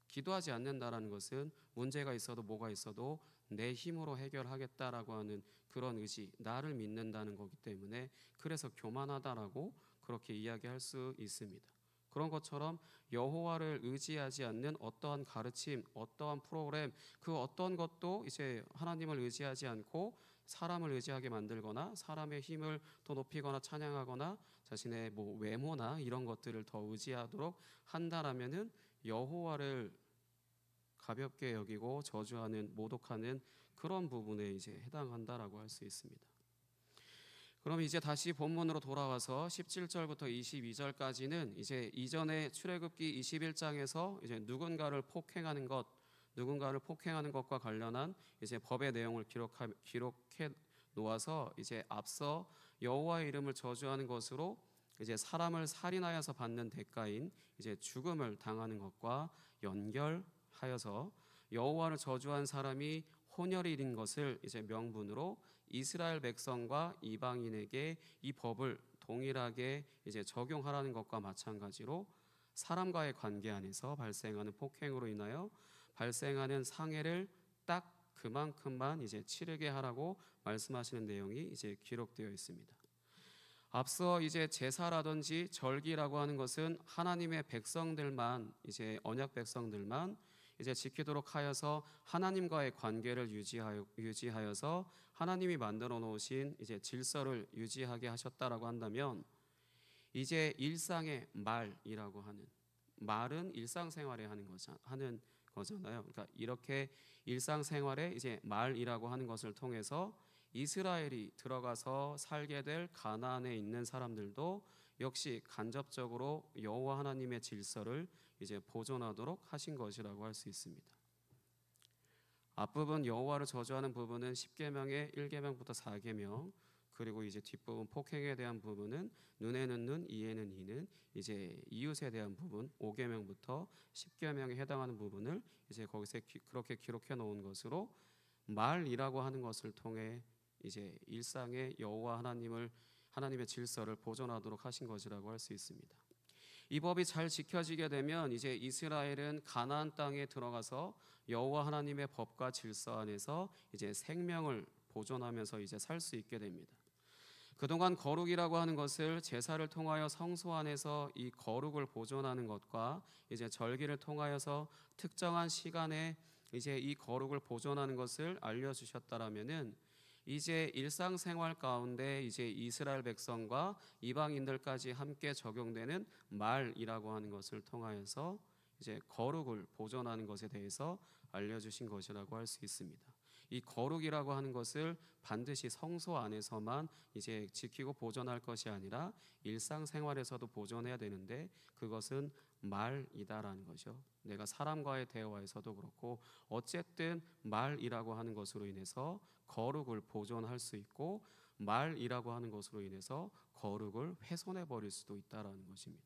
기도하지 않는다라는 것은 문제가 있어도 뭐가 있어도 내 힘으로 해결하겠다라고 하는 그런 의지, 나를 믿는다는 거기 때문에 그래서 교만하다라고 그렇게 이야기할 수 있습니다. 그런 것처럼 여호와를 의지하지 않는 어떠한 가르침, 어떠한 프로그램, 그 어떤 것도 이제 하나님을 의지하지 않고 사람을 의지하게 만들거나 사람의 힘을 더 높이거나 찬양하거나 자신의 뭐 외모나 이런 것들을 더 의지하도록 한다라면은 여호와를 가볍게 여기고 저주하는, 모독하는 그런 부분에 이제 해당한다라고 할 수 있습니다. 그럼 이제 다시 본문으로 돌아와서 17절부터 22절까지는 이제 이전에 출애굽기 21장에서 이제 누군가를 폭행하는 것과 관련한 이제 법의 내용을 기록해 놓아서 이제 앞서 여호와의 이름을 저주하는 것으로 이제 사람을 살인하여서 받는 대가인 이제 죽음을 당하는 것과 연결하여서 여호와를 저주한 사람이 혼혈이 잃은 것을 이제 명분으로 이스라엘 백성과 이방인에게 이 법을 동일하게 이제 적용하라는 것과 마찬가지로 사람과의 관계 안에서 발생하는 폭행으로 인하여 발생하는 상해를 딱 그만큼만 이제 치르게 하라고 말씀하시는 내용이 이제 기록되어 있습니다. 앞서 이제 제사라든지 절기라고 하는 것은 하나님의 백성들만, 이제 언약 백성들만 이제 지키도록 하여서 하나님과의 관계를 유지하여서 하나님이 만들어 놓으신 이제 질서를 유지하게 하셨다라고 한다면, 이제 일상의 말이라고 하는, 말은 일상생활에 하는 거잖아요. 그러니까 이렇게 일상생활에 이제 말이라고 하는 것을 통해서 이스라엘이 들어가서 살게 될 가나안에 있는 사람들도 역시 간접적으로 여호와 하나님의 질서를 이제 보존하도록 하신 것이라고 할 수 있습니다. 앞부분 여호와를 저주하는 부분은 10계명의 1계명부터 4계명, 그리고 이제 뒷부분 폭행에 대한 부분은 눈에는 눈, 이에는 이는, 이제 이웃에 대한 부분 5계명부터 10계명에 해당하는 부분을 이제 거기서 그렇게 기록해 놓은 것으로 말이라고 하는 것을 통해 이제 일상의 여호와 하나님의 질서를 보존하도록 하신 것이라고 할 수 있습니다. 이 법이 잘 지켜지게 되면 이제 이스라엘은 가나안 땅에 들어가서 여호와 하나님의 법과 질서 안에서 이제 생명을 보존하면서 이제 살 수 있게 됩니다. 그동안 거룩이라고 하는 것을 제사를 통하여 성소 안에서 이 거룩을 보존하는 것과 이제 절기를 통하여서 특정한 시간에 이제 이 거룩을 보존하는 것을 알려주셨다라면은 이제 일상생활 가운데 이제 이스라엘 백성과 이방인들까지 함께 적용되는 말이라고 하는 것을 통하여서 이제 거룩을 보존하는 것에 대해서 알려주신 것이라고 할 수 있습니다. 이 거룩이라고 하는 것을 반드시 성소 안에서만 이제 지키고 보존할 것이 아니라 일상생활에서도 보존해야 되는데 그것은 말이다라는 거죠. 내가 사람과의 대화에서도 그렇고 어쨌든 말이라고 하는 것으로 인해서 거룩을 보존할 수 있고 말이라고 하는 것으로 인해서 거룩을 훼손해 버릴 수도 있다라는 것입니다.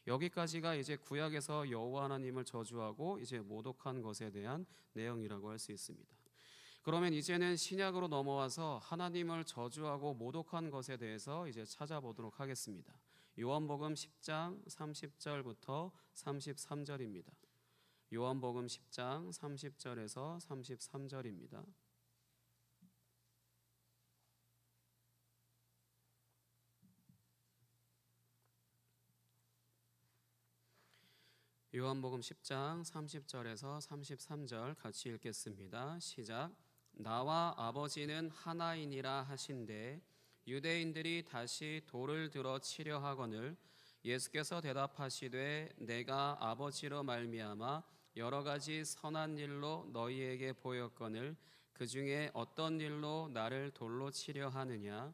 여기까지가 이제 구약에서 여호와 하나님을 저주하고 이제 모독한 것에 대한 내용이라고 할 수 있습니다. 그러면 이제는 신약으로 넘어와서 하나님을 저주하고 모독한 것에 대해서 이제 찾아보도록 하겠습니다. 요한복음 10장 30절부터 33절입니다. 요한복음 10장 30절에서 33절입니다. 요한복음 10장 30절에서 33절 같이 읽겠습니다. 시작. 나와 아버지는 하나이니라 하신대 유대인들이 다시 돌을 들어 치려 하거늘 예수께서 대답하시되 내가 아버지로 말미암아 여러 가지 선한 일로 너희에게 보였거늘 그 중에 어떤 일로 나를 돌로 치려 하느냐.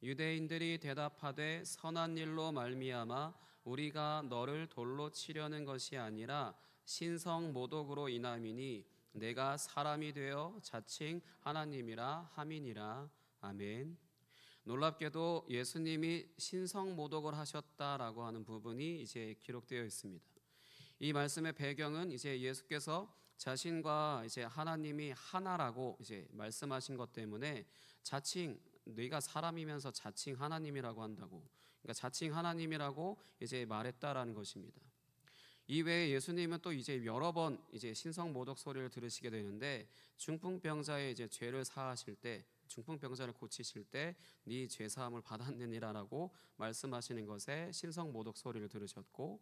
유대인들이 대답하되 선한 일로 말미암아 우리가 너를 돌로 치려는 것이 아니라 신성 모독으로 인함이니 내가 사람이 되어 자칭 하나님이라 함이니라. 아멘. 놀랍게도 예수님이 신성 모독을 하셨다라고 하는 부분이 이제 기록되어 있습니다. 이 말씀의 배경은 이제 예수께서 자신과 이제 하나님이 하나라고 이제 말씀하신 것 때문에 자칭 네가 사람이면서 자칭 하나님이라고 한다고, 그러니까 자칭 하나님이라고 이제 말했다라는 것입니다. 이외에 예수님은 또 이제 여러 번 이제 신성 모독 소리를 들으시게 되는데 중풍병자의 이제 죄를 사하실 때, 중풍병자를 고치실 때 네 죄 사함을 받았느니라라고 말씀하시는 것에 신성 모독 소리를 들으셨고,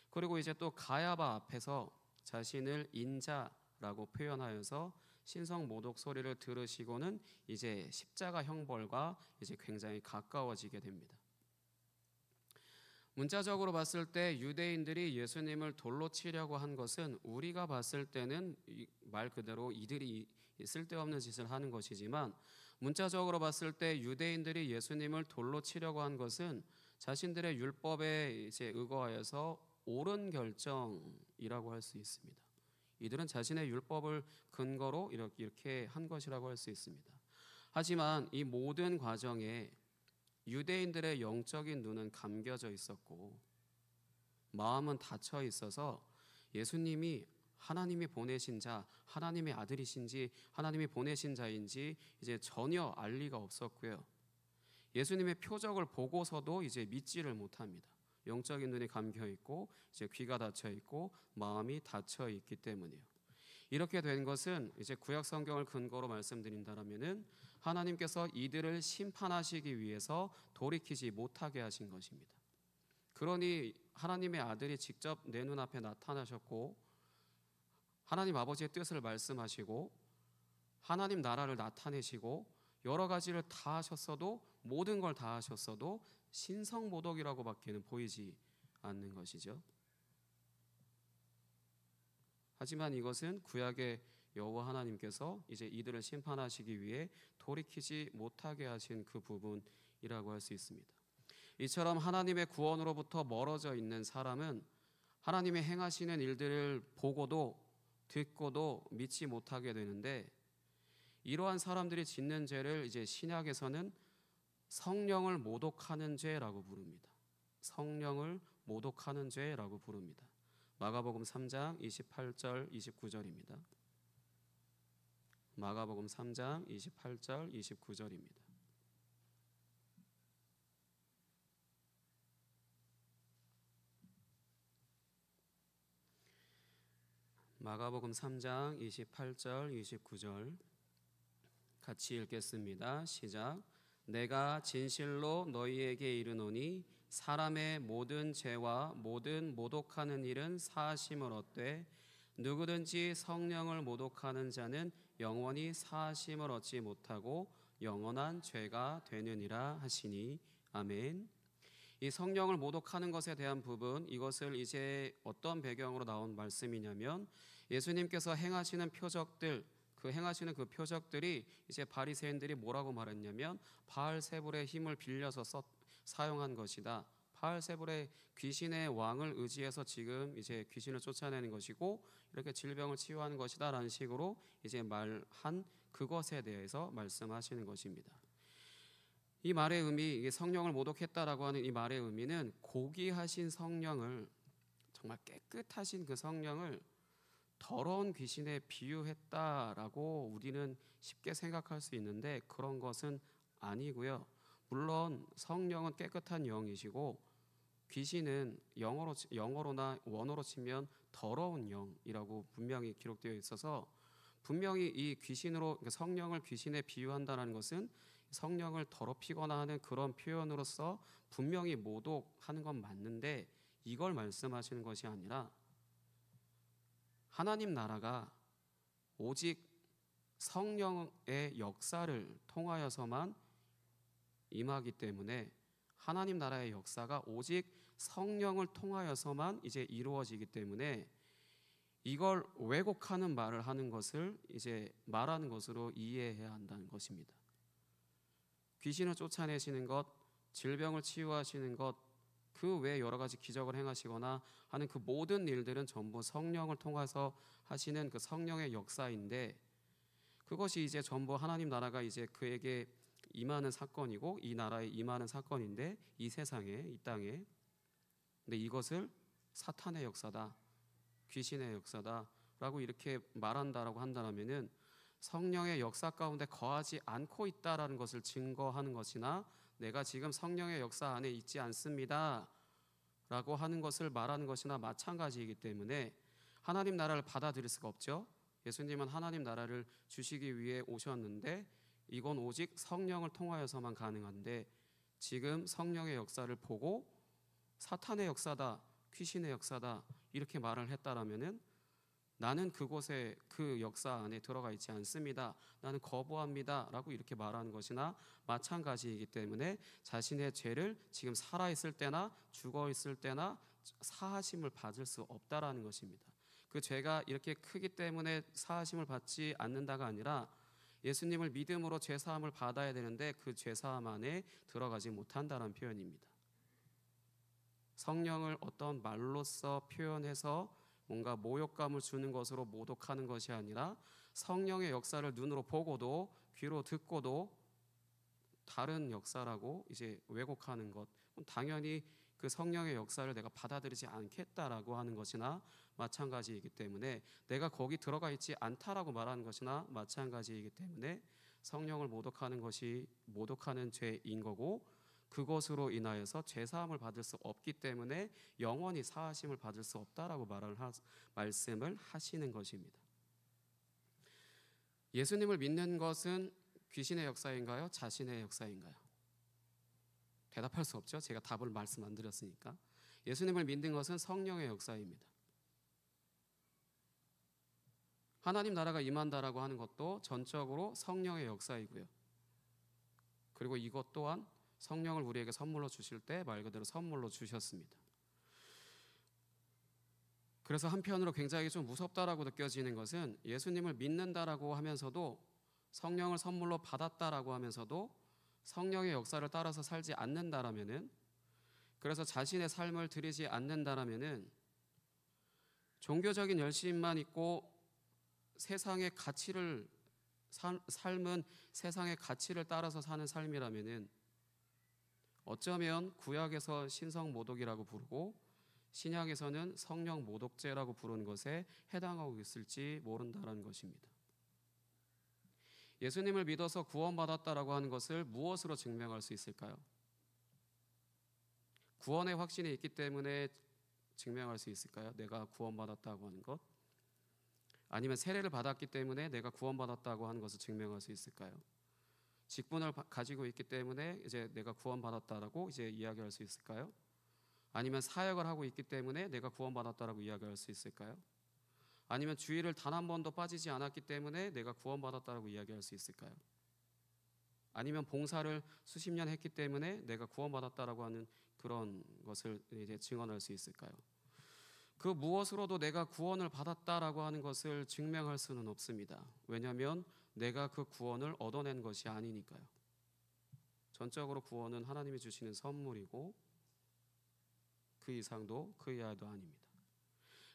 그리고 이제 또 가야바 앞에서 자신을 인자라고 표현하여서 신성 모독 소리를 들으시고는 이제 십자가 형벌과 이제 굉장히 가까워지게 됩니다. 문자적으로 봤을 때 유대인들이 예수님을 돌로 치려고 한 것은 우리가 봤을 때는 말 그대로 이들이 쓸데없는 짓을 하는 것이지만, 문자적으로 봤을 때 유대인들이 예수님을 돌로 치려고 한 것은 자신들의 율법에 이제 의거하여서 옳은 결정이라고 할 수 있습니다. 이들은 자신의 율법을 근거로 이렇게 한 것이라고 할 수 있습니다. 하지만 이 모든 과정에 유대인들의 영적인 눈은 감겨져 있었고 마음은 닫혀 있어서 예수님이 하나님이 보내신 자, 하나님의 아들이신지 하나님이 보내신 자인지 이제 전혀 알 리가 없었고요. 예수님의 표적을 보고서도 이제 믿지를 못합니다. 영적인 눈이 감겨 있고 이제 귀가 닫혀 있고 마음이 닫혀 있기 때문이에요. 이렇게 된 것은 이제 구약 성경을 근거로 말씀드린다면은 하나님께서 이들을 심판하시기 위해서 돌이키지 못하게 하신 것입니다. 그러니 하나님의 아들이 직접 내 눈앞에 나타나셨고 하나님 아버지의 뜻을 말씀하시고 하나님 나라를 나타내시고 여러 가지를 다 하셨어도, 모든 걸 다 하셨어도 신성 모독이라고밖에는 보이지 않는 것이죠. 하지만 이것은 구약의 여호와 하나님께서 이제 이들을 심판하시기 위해 돌이키지 못하게 하신 그 부분이라고 할 수 있습니다. 이처럼 하나님의 구원으로부터 멀어져 있는 사람은 하나님의 행하시는 일들을 보고도 듣고도 믿지 못하게 되는데, 이러한 사람들이 짓는 죄를 이제 신약에서는 성령을 모독하는 죄라고 부릅니다. 성령을 모독하는 죄라고 부릅니다. 마가복음 3장 28절 29절입니다. 마가복음 3장 28절 29절입니다. 마가복음 3장 28절 29절 같이 읽겠습니다. 시작. 내가 진실로 너희에게 이르노니 사람의 모든 죄와 모든 모독하는 일은 사하심을 얻되 누구든지 성령을 모독하는 자는 영원히 사하심을 얻지 못하고 영원한 죄가 되느니라 하시니. 아멘. 이 성령을 모독하는 것에 대한 부분, 이것을 이제 어떤 배경으로 나온 말씀이냐면, 예수님께서 행하시는 표적들, 그 행하시는 그 표적들이 이제 바리새인들이 뭐라고 말했냐면 바알세불의 힘을 빌려서 사용한 것이다. 바알세불의 귀신의 왕을 의지해서 지금 이제 귀신을 쫓아내는 것이고 이렇게 질병을 치유하는 것이다라는 식으로 이제 말한 그것에 대해서 말씀하시는 것입니다. 이 말의 의미, 이게 성령을 모독했다라고 하는 이 말의 의미는 고귀하신 성령을, 정말 깨끗하신 그 성령을 더러운 귀신에 비유했다라고 우리는 쉽게 생각할 수 있는데, 그런 것은 아니고요. 물론 성령은 깨끗한 영이시고 귀신은 영어로나 원어로 치면 더러운 영이라고 분명히 기록되어 있어서, 분명히 이 귀신으로, 성령을 귀신에 비유한다는 것은 성령을 더럽히거나 하는 그런 표현으로서 분명히 모독하는 건 맞는데, 이걸 말씀하시는 것이 아니라 하나님 나라가 오직 성령의 역사를 통하여서만 임하기 때문에, 하나님 나라의 역사가 오직 성령을 통하여서만 이제 이루어지기 때문에, 이걸 왜곡하는 말을 하는 것을 이제 말하는 것으로 이해해야 한다는 것입니다. 귀신을 쫓아내시는 것, 질병을 치유하시는 것, 그 외 여러 가지 기적을 행하시거나 하는 그 모든 일들은 전부 성령을 통해서 하시는 그 성령의 역사인데, 그것이 이제 전부 하나님 나라가 이제 그에게 임하는 사건이고 이 나라에 임하는 사건인데, 이 세상에, 이 땅에. 근데 이것을 사탄의 역사다, 귀신의 역사다라고 이렇게 말한다라고 한다면은 성령의 역사 가운데 거하지 않고 있다라는 것을 증거하는 것이나, 내가 지금 성령의 역사 안에 있지 않습니다 라고 하는 것을 말하는 것이나 마찬가지이기 때문에 하나님 나라를 받아들일 수가 없죠. 예수님은 하나님 나라를 주시기 위해 오셨는데 이건 오직 성령을 통하여서만 가능한데, 지금 성령의 역사를 보고 사탄의 역사다, 귀신의 역사다 이렇게 말을 했다라면은, 나는 그곳에 그 역사 안에 들어가 있지 않습니다, 나는 거부합니다 라고 이렇게 말하는 것이나 마찬가지이기 때문에, 자신의 죄를 지금 살아있을 때나 죽어있을 때나 사하심을 받을 수 없다라는 것입니다. 그 죄가 이렇게 크기 때문에 사하심을 받지 않는다가 아니라, 예수님을 믿음으로 죄사함을 받아야 되는데 그 죄사함 안에 들어가지 못한다는 표현입니다. 성령을 어떤 말로써 표현해서 뭔가 모욕감을 주는 것으로 모독하는 것이 아니라, 성령의 역사를 눈으로 보고도 귀로 듣고도 다른 역사라고 이제 왜곡하는 것, 당연히 그 성령의 역사를 내가 받아들이지 않겠다라고 하는 것이나 마찬가지이기 때문에, 내가 거기 들어가 있지 않다라고 말하는 것이나 마찬가지이기 때문에 성령을 모독하는 것이 모독하는 죄인 거고, 그것으로 인하여서 죄사함을 받을 수 없기 때문에 영원히 사하심을 받을 수 없다라고 말씀을 하시는 것입니다. 예수님을 믿는 것은 귀신의 역사인가요? 자신의 역사인가요? 대답할 수 없죠. 제가 답을 말씀 안 드렸으니까. 예수님을 믿는 것은 성령의 역사입니다. 하나님 나라가 임한다라고 하는 것도 전적으로 성령의 역사이고요. 그리고 이것 또한 성령을 우리에게 선물로 주실 때 말 그대로 선물로 주셨습니다. 그래서 한편으로 굉장히 좀 무섭다라고 느껴지는 것은, 예수님을 믿는다라고 하면서도, 성령을 선물로 받았다라고 하면서도 성령의 역사를 따라서 살지 않는다라면은, 그래서 자신의 삶을 드리지 않는다라면은, 종교적인 열심만 있고 세상의 가치를 삶은 세상의 가치를 따라서 사는 삶이라면은 어쩌면 구약에서 신성 모독이라고 부르고 신약에서는 성령 모독죄라고 부르는 것에 해당하고 있을지 모른다라는 것입니다. 예수님을 믿어서 구원받았다라고 하는 것을 무엇으로 증명할 수 있을까요? 구원의 확신이 있기 때문에 증명할 수 있을까요? 내가 구원받았다고 하는 것? 아니면 세례를 받았기 때문에 내가 구원받았다고 하는 것을 증명할 수 있을까요? 직분을 가지고 있기 때문에 이제 내가 구원받았다라고 이제 이야기할 수 있을까요? 아니면 사역을 하고 있기 때문에 내가 구원받았다라고 이야기할 수 있을까요? 아니면 주일을 단 한 번도 빠지지 않았기 때문에 내가 구원받았다라고 이야기할 수 있을까요? 아니면 봉사를 수십 년 했기 때문에 내가 구원받았다라고 하는 그런 것을 이제 증언할 수 있을까요? 그 무엇으로도 내가 구원을 받았다라고 하는 것을 증명할 수는 없습니다. 왜냐하면 내가 그 구원을 얻어낸 것이 아니니까요. 전적으로 구원은 하나님이 주시는 선물이고 그 이상도 그 이하도 아닙니다.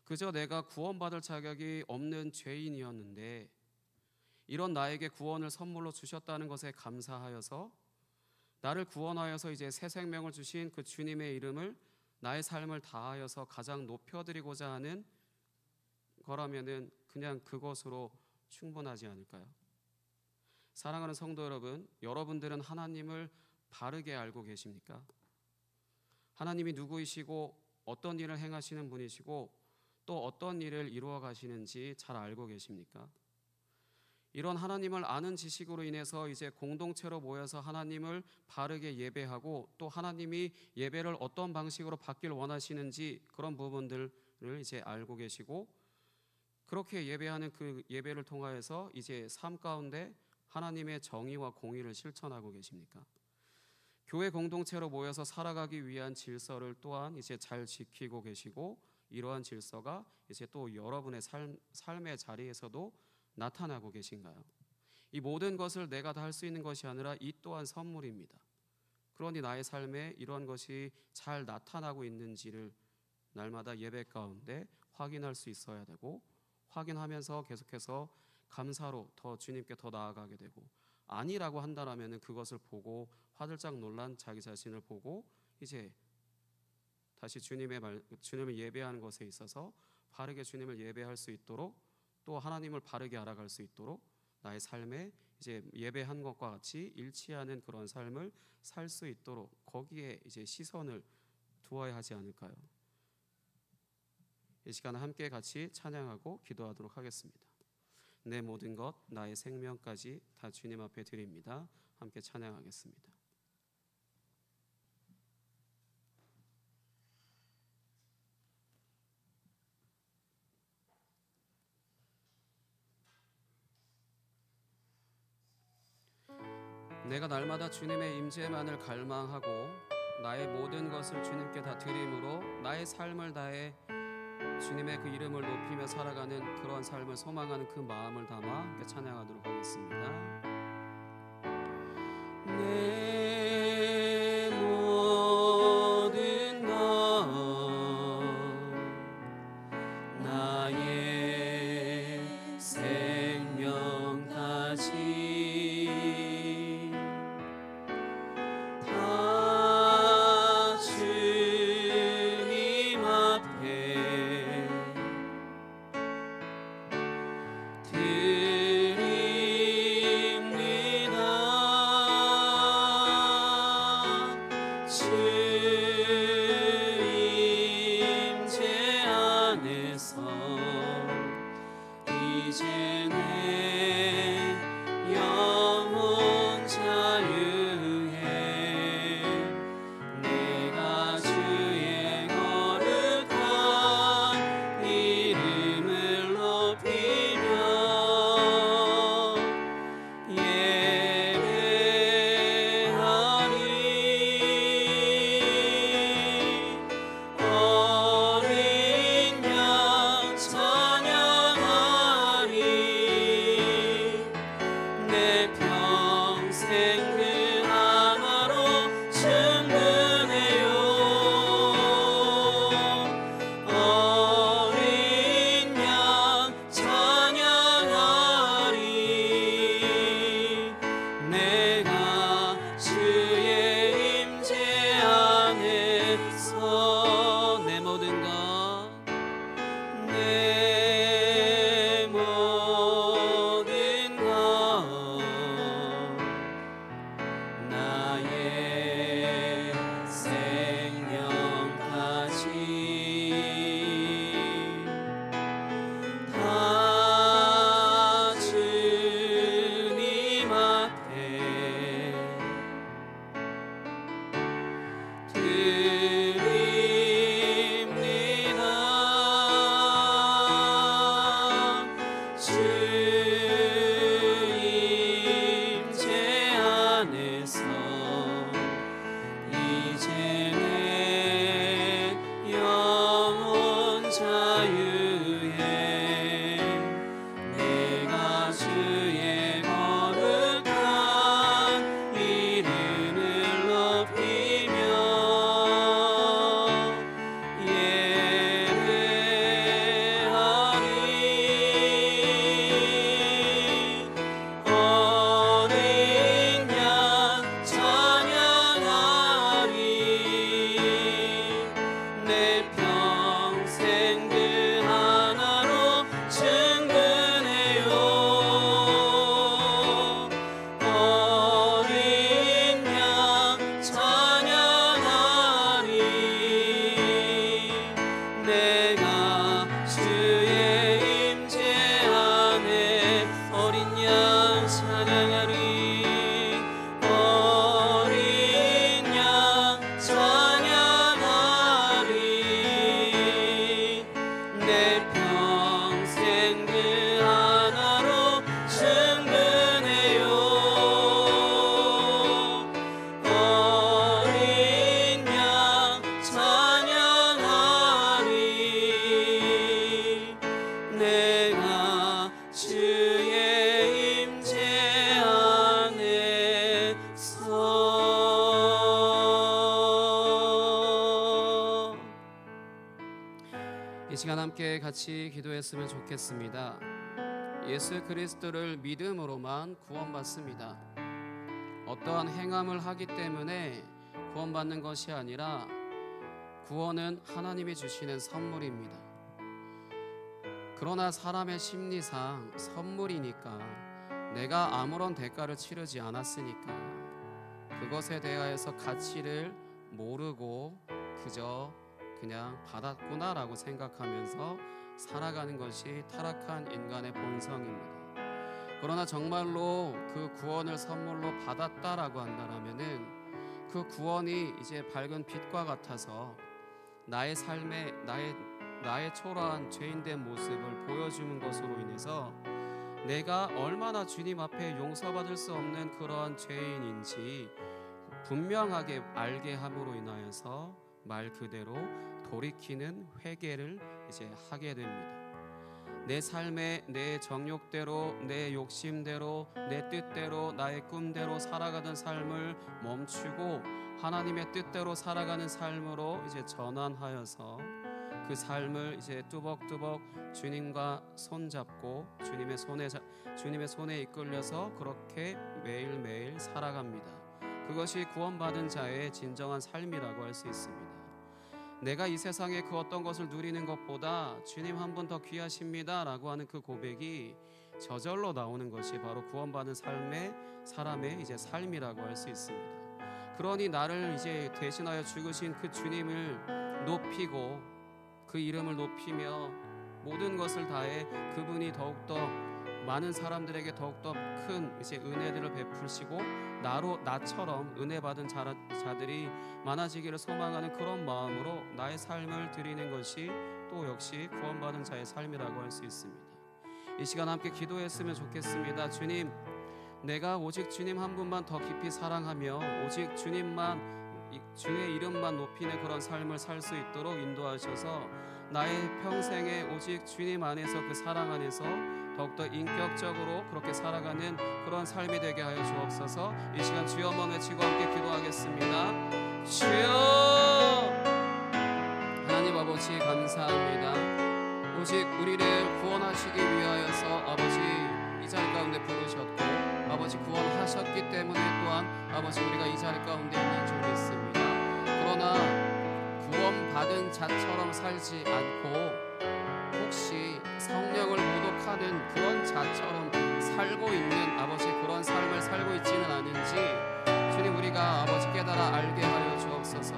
그저 내가 구원받을 자격이 없는 죄인이었는데 이런 나에게 구원을 선물로 주셨다는 것에 감사하여서 나를 구원하여서 이제 새 생명을 주신 그 주님의 이름을 나의 삶을 다하여서 가장 높여드리고자 하는 거라면은 그냥 그것으로 충분하지 않을까요? 사랑하는 성도 여러분, 여러분들은 하나님을 바르게 알고 계십니까? 하나님이 누구이시고 어떤 일을 행하시는 분이시고 또 어떤 일을 이루어 가시는지 잘 알고 계십니까? 이런 하나님을 아는 지식으로 인해서 이제 공동체로 모여서 하나님을 바르게 예배하고 또 하나님이 예배를 어떤 방식으로 받길 원하시는지 그런 부분들을 이제 알고 계시고 그렇게 예배하는 그 예배를 통하여서 이제 삶 가운데 하나님의 정의와 공의를 실천하고 계십니까? 교회 공동체로 모여서 살아가기 위한 질서를 또한 이제 잘 지키고 계시고 이러한 질서가 이제 또 여러분의 삶의 자리에서도 나타나고 계신가요? 이 모든 것을 내가 다 할 수 있는 것이 아니라 이 또한 선물입니다. 그러니 나의 삶에 이러한 것이 잘 나타나고 있는지를 날마다 예배 가운데 확인할 수 있어야 되고 확인하면서 계속해서 감사로 더 주님께 더 나아가게 되고 아니라고 한다라면 그것을 보고 화들짝 놀란 자기 자신을 보고 이제 다시 주님을 예배하는 것에 있어서 바르게 주님을 예배할 수 있도록 또 하나님을 바르게 알아갈 수 있도록 나의 삶에 이제 예배한 것과 같이 일치하는 그런 삶을 살 수 있도록 거기에 이제 시선을 두어야 하지 않을까요? 이 시간에 함께 같이 찬양하고 기도하도록 하겠습니다. 내 모든 것 나의 생명까지 다 주님 앞에 드립니다. 함께 찬양하겠습니다. 내가 날마다 주님의 임재만을 갈망하고 나의 모든 것을 주님께 다 드림으로 나의 삶을 다해 주님의 그 이름을 높이며 살아가는 그런 삶을 소망하는 그 마음을 담아 함께 찬양하도록 하겠습니다. 내 모든 것 나의 생명까지 드립니다. 주의 임재 안에서 이 시간 함께 같이 기도했으면 좋겠습니다. 예수 그리스도를 믿음으로만 구원받습니다. 어떠한 행함을 하기 때문에 구원받는 것이 아니라 구원은 하나님이 주시는 선물입니다. 그러나 사람의 심리상 선물이니까 내가 아무런 대가를 치르지 않았으니까 그것에 대하여서 가치를 모르고 그냥 받았구나라고 생각하면서 살아가는 것이 타락한 인간의 본성입니다. 그러나 정말로 그 구원을 선물로 받았다라고 한다면은 그 구원이 이제 밝은 빛과 같아서 나의 삶에 나의 초라한 죄인된 모습을 보여주는 것으로 인해서 내가 얼마나 주님 앞에 용서받을 수 없는 그러한 죄인인지 분명하게 알게 함으로 인하여서 말 그대로 돌이키는 회개를 이제 하게 됩니다. 내 삶에 내 정욕대로, 내 욕심대로, 내 뜻대로, 나의 꿈대로 살아가던 삶을 멈추고 하나님의 뜻대로 살아가는 삶으로 이제 전환하여서 그 삶을 이제 뚜벅뚜벅 주님과 손잡고 주님의 손에 이끌려서 그렇게 매일매일 살아갑니다. 그것이 구원받은 자의 진정한 삶이라고 할 수 있습니다. 내가 이 세상에 그 어떤 것을 누리는 것보다 주님 한 분 더 귀하십니다 라고 하는 그 고백이 저절로 나오는 것이 바로 구원받은 사람의 이제 삶이라고 할 수 있습니다. 그러니 나를 이제 대신하여 죽으신 그 주님을 높이고 그 이름을 높이며 모든 것을 다해 그분이 더욱더 많은 사람들에게 더욱더 큰 이제 은혜들을 베푸시고 나처럼 은혜 받은 자들이 많아지기를 소망하는 그런 마음으로 나의 삶을 드리는 것이 또 역시 구원받은 자의 삶이라고 할 수 있습니다. 이 시간 함께 기도했으면 좋겠습니다. 주님, 내가 오직 주님 한 분만 더 깊이 사랑하며 오직 주의 이름만 높이는 그런 삶을 살 수 있도록 인도하셔서 나의 평생에 오직 주님 안에서 그 사랑 안에서 더욱더 인격적으로 그렇게 살아가는 그런 삶이 되게 하여 주옵소서. 이 시간 주여 한번 외치고 함께 기도하겠습니다. 주여, 하나님 아버지 감사합니다. 오직 우리를 구원하시기 위하여서 아버지 이 자리 가운데 부르셨고 아버지 구원하셨기 때문에 또한 아버지 우리가 이 자리 가운데 있는 줄 믿습니다. 그러나 구원받은 자처럼 살지 않고 혹시 성령을 모독하는 그런 자처럼 살고 있는 아버지 그런 삶을 살고 있지는 않은지 주님 우리가 아버지 깨달아 알게 하여 주옵소서.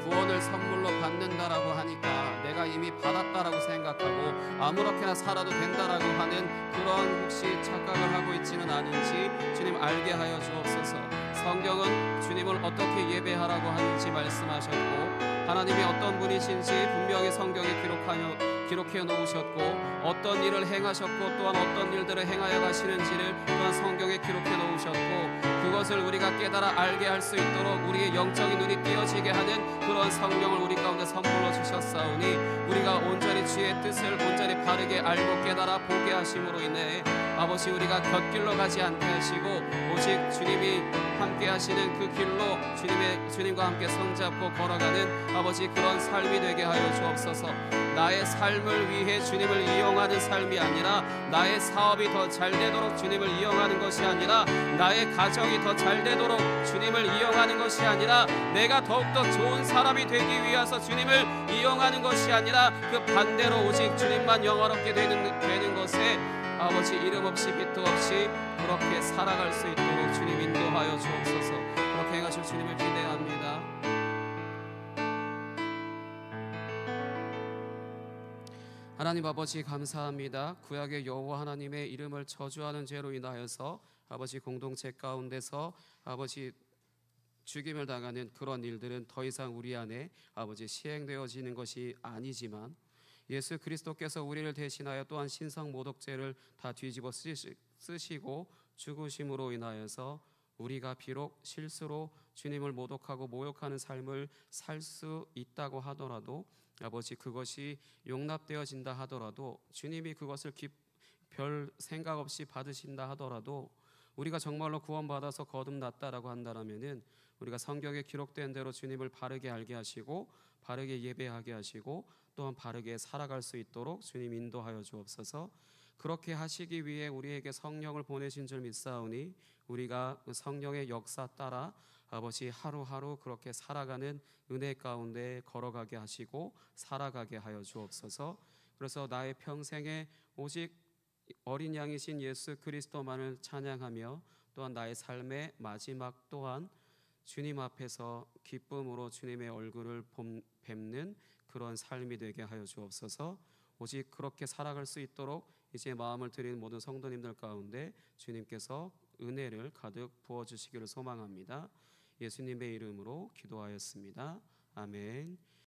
구원을 선물로 받는다라고 하니까 내가 이미 받았다라고 생각하고 아무렇게나 살아도 된다라고 하는 그런 혹시 착각을 하고 있지는 않은지 주님 알게 하여 주옵소서. 성경은 주님을 어떻게 예배하라고 하는지 말씀하셨고 하나님이 어떤 분이신지 분명히 성경에 기록해 놓으셨고 어떤 일을 행하셨고 또한 어떤 일들을 행하여 가시는지를 또한 성경에 기록해 놓으셨고 그것을 우리가 깨달아 알게 할 수 있도록 우리의 영적인 눈이 띄어지게 하는 그런 성령을 우리 가운데 선물로 주셨사오니 우리가 온전히 주의 뜻을 온전히 바르게 알고 깨달아 보게 하심으로 인해 아버지 우리가 곁길로 가지 않게 하시고 오직 주님이 함께 하시는 그 길로 주님과 함께 손잡고 걸어가는 아버지 그런 삶이 되게 하여 주옵소서. 나의 삶을 위해 주님을 이용하는 삶이 아니라 나의 사업이 더 잘 되도록 주님을 이용하는 것이 아니라 나의 가정이 더 잘 되도록 주님을 이용하는 것이 아니라 내가 더욱더 좋은 사람이 되기 위해서 주님을 이용하는 것이 아니라 그 반대로 오직 주님만 영화롭게 되는 것에 아버지 이름 없이 빛도 없이 그렇게 살아갈 수 있도록 주님 인도하여 주옵소서. 그렇게 행하실 주님을 기대합니다. 하나님 아버지 감사합니다. 구약의 여호와 하나님의 이름을 저주하는 죄로 인하여서 아버지 공동체 가운데서 아버지 죽임을 당하는 그런 일들은 더 이상 우리 안에 아버지 시행되어지는 것이 아니지만 예수 그리스도께서 우리를 대신하여 또한 신성 모독죄를 다 뒤집어 쓰시고 죽으심으로 인하여서 우리가 비록 실수로 주님을 모독하고 모욕하는 삶을 살 수 있다고 하더라도 아버지 그것이 용납되어진다 하더라도 주님이 그것을 별 생각 없이 받으신다 하더라도 우리가 정말로 구원받아서 거듭났다라고 한다면은 우리가 성경에 기록된 대로 주님을 바르게 알게 하시고 바르게 예배하게 하시고 또한 바르게 살아갈 수 있도록 주님 인도하여 주옵소서. 그렇게 하시기 위해 우리에게 성령을 보내신 줄 믿사오니 우리가 성령의 역사 따라 아버지 하루하루 그렇게 살아가는 은혜 가운데 걸어가게 하시고 살아가게 하여 주옵소서. 그래서 나의 평생에 오직 어린 양이신 예수 그리스도만을 찬양하며 또한 나의 삶의 마지막 또한 주님 앞에서 기쁨으로 주님의 얼굴을 뵙는 그런 삶이 되게 하여 주옵소서. 오직 그렇게 살아갈 수 있도록 이제 마음을 드리는 모든 성도님들 가운데 주님께서 은혜를 가득 부어주시기를 소망합니다. 예수님의 이름으로 기도하였습니다. 아멘.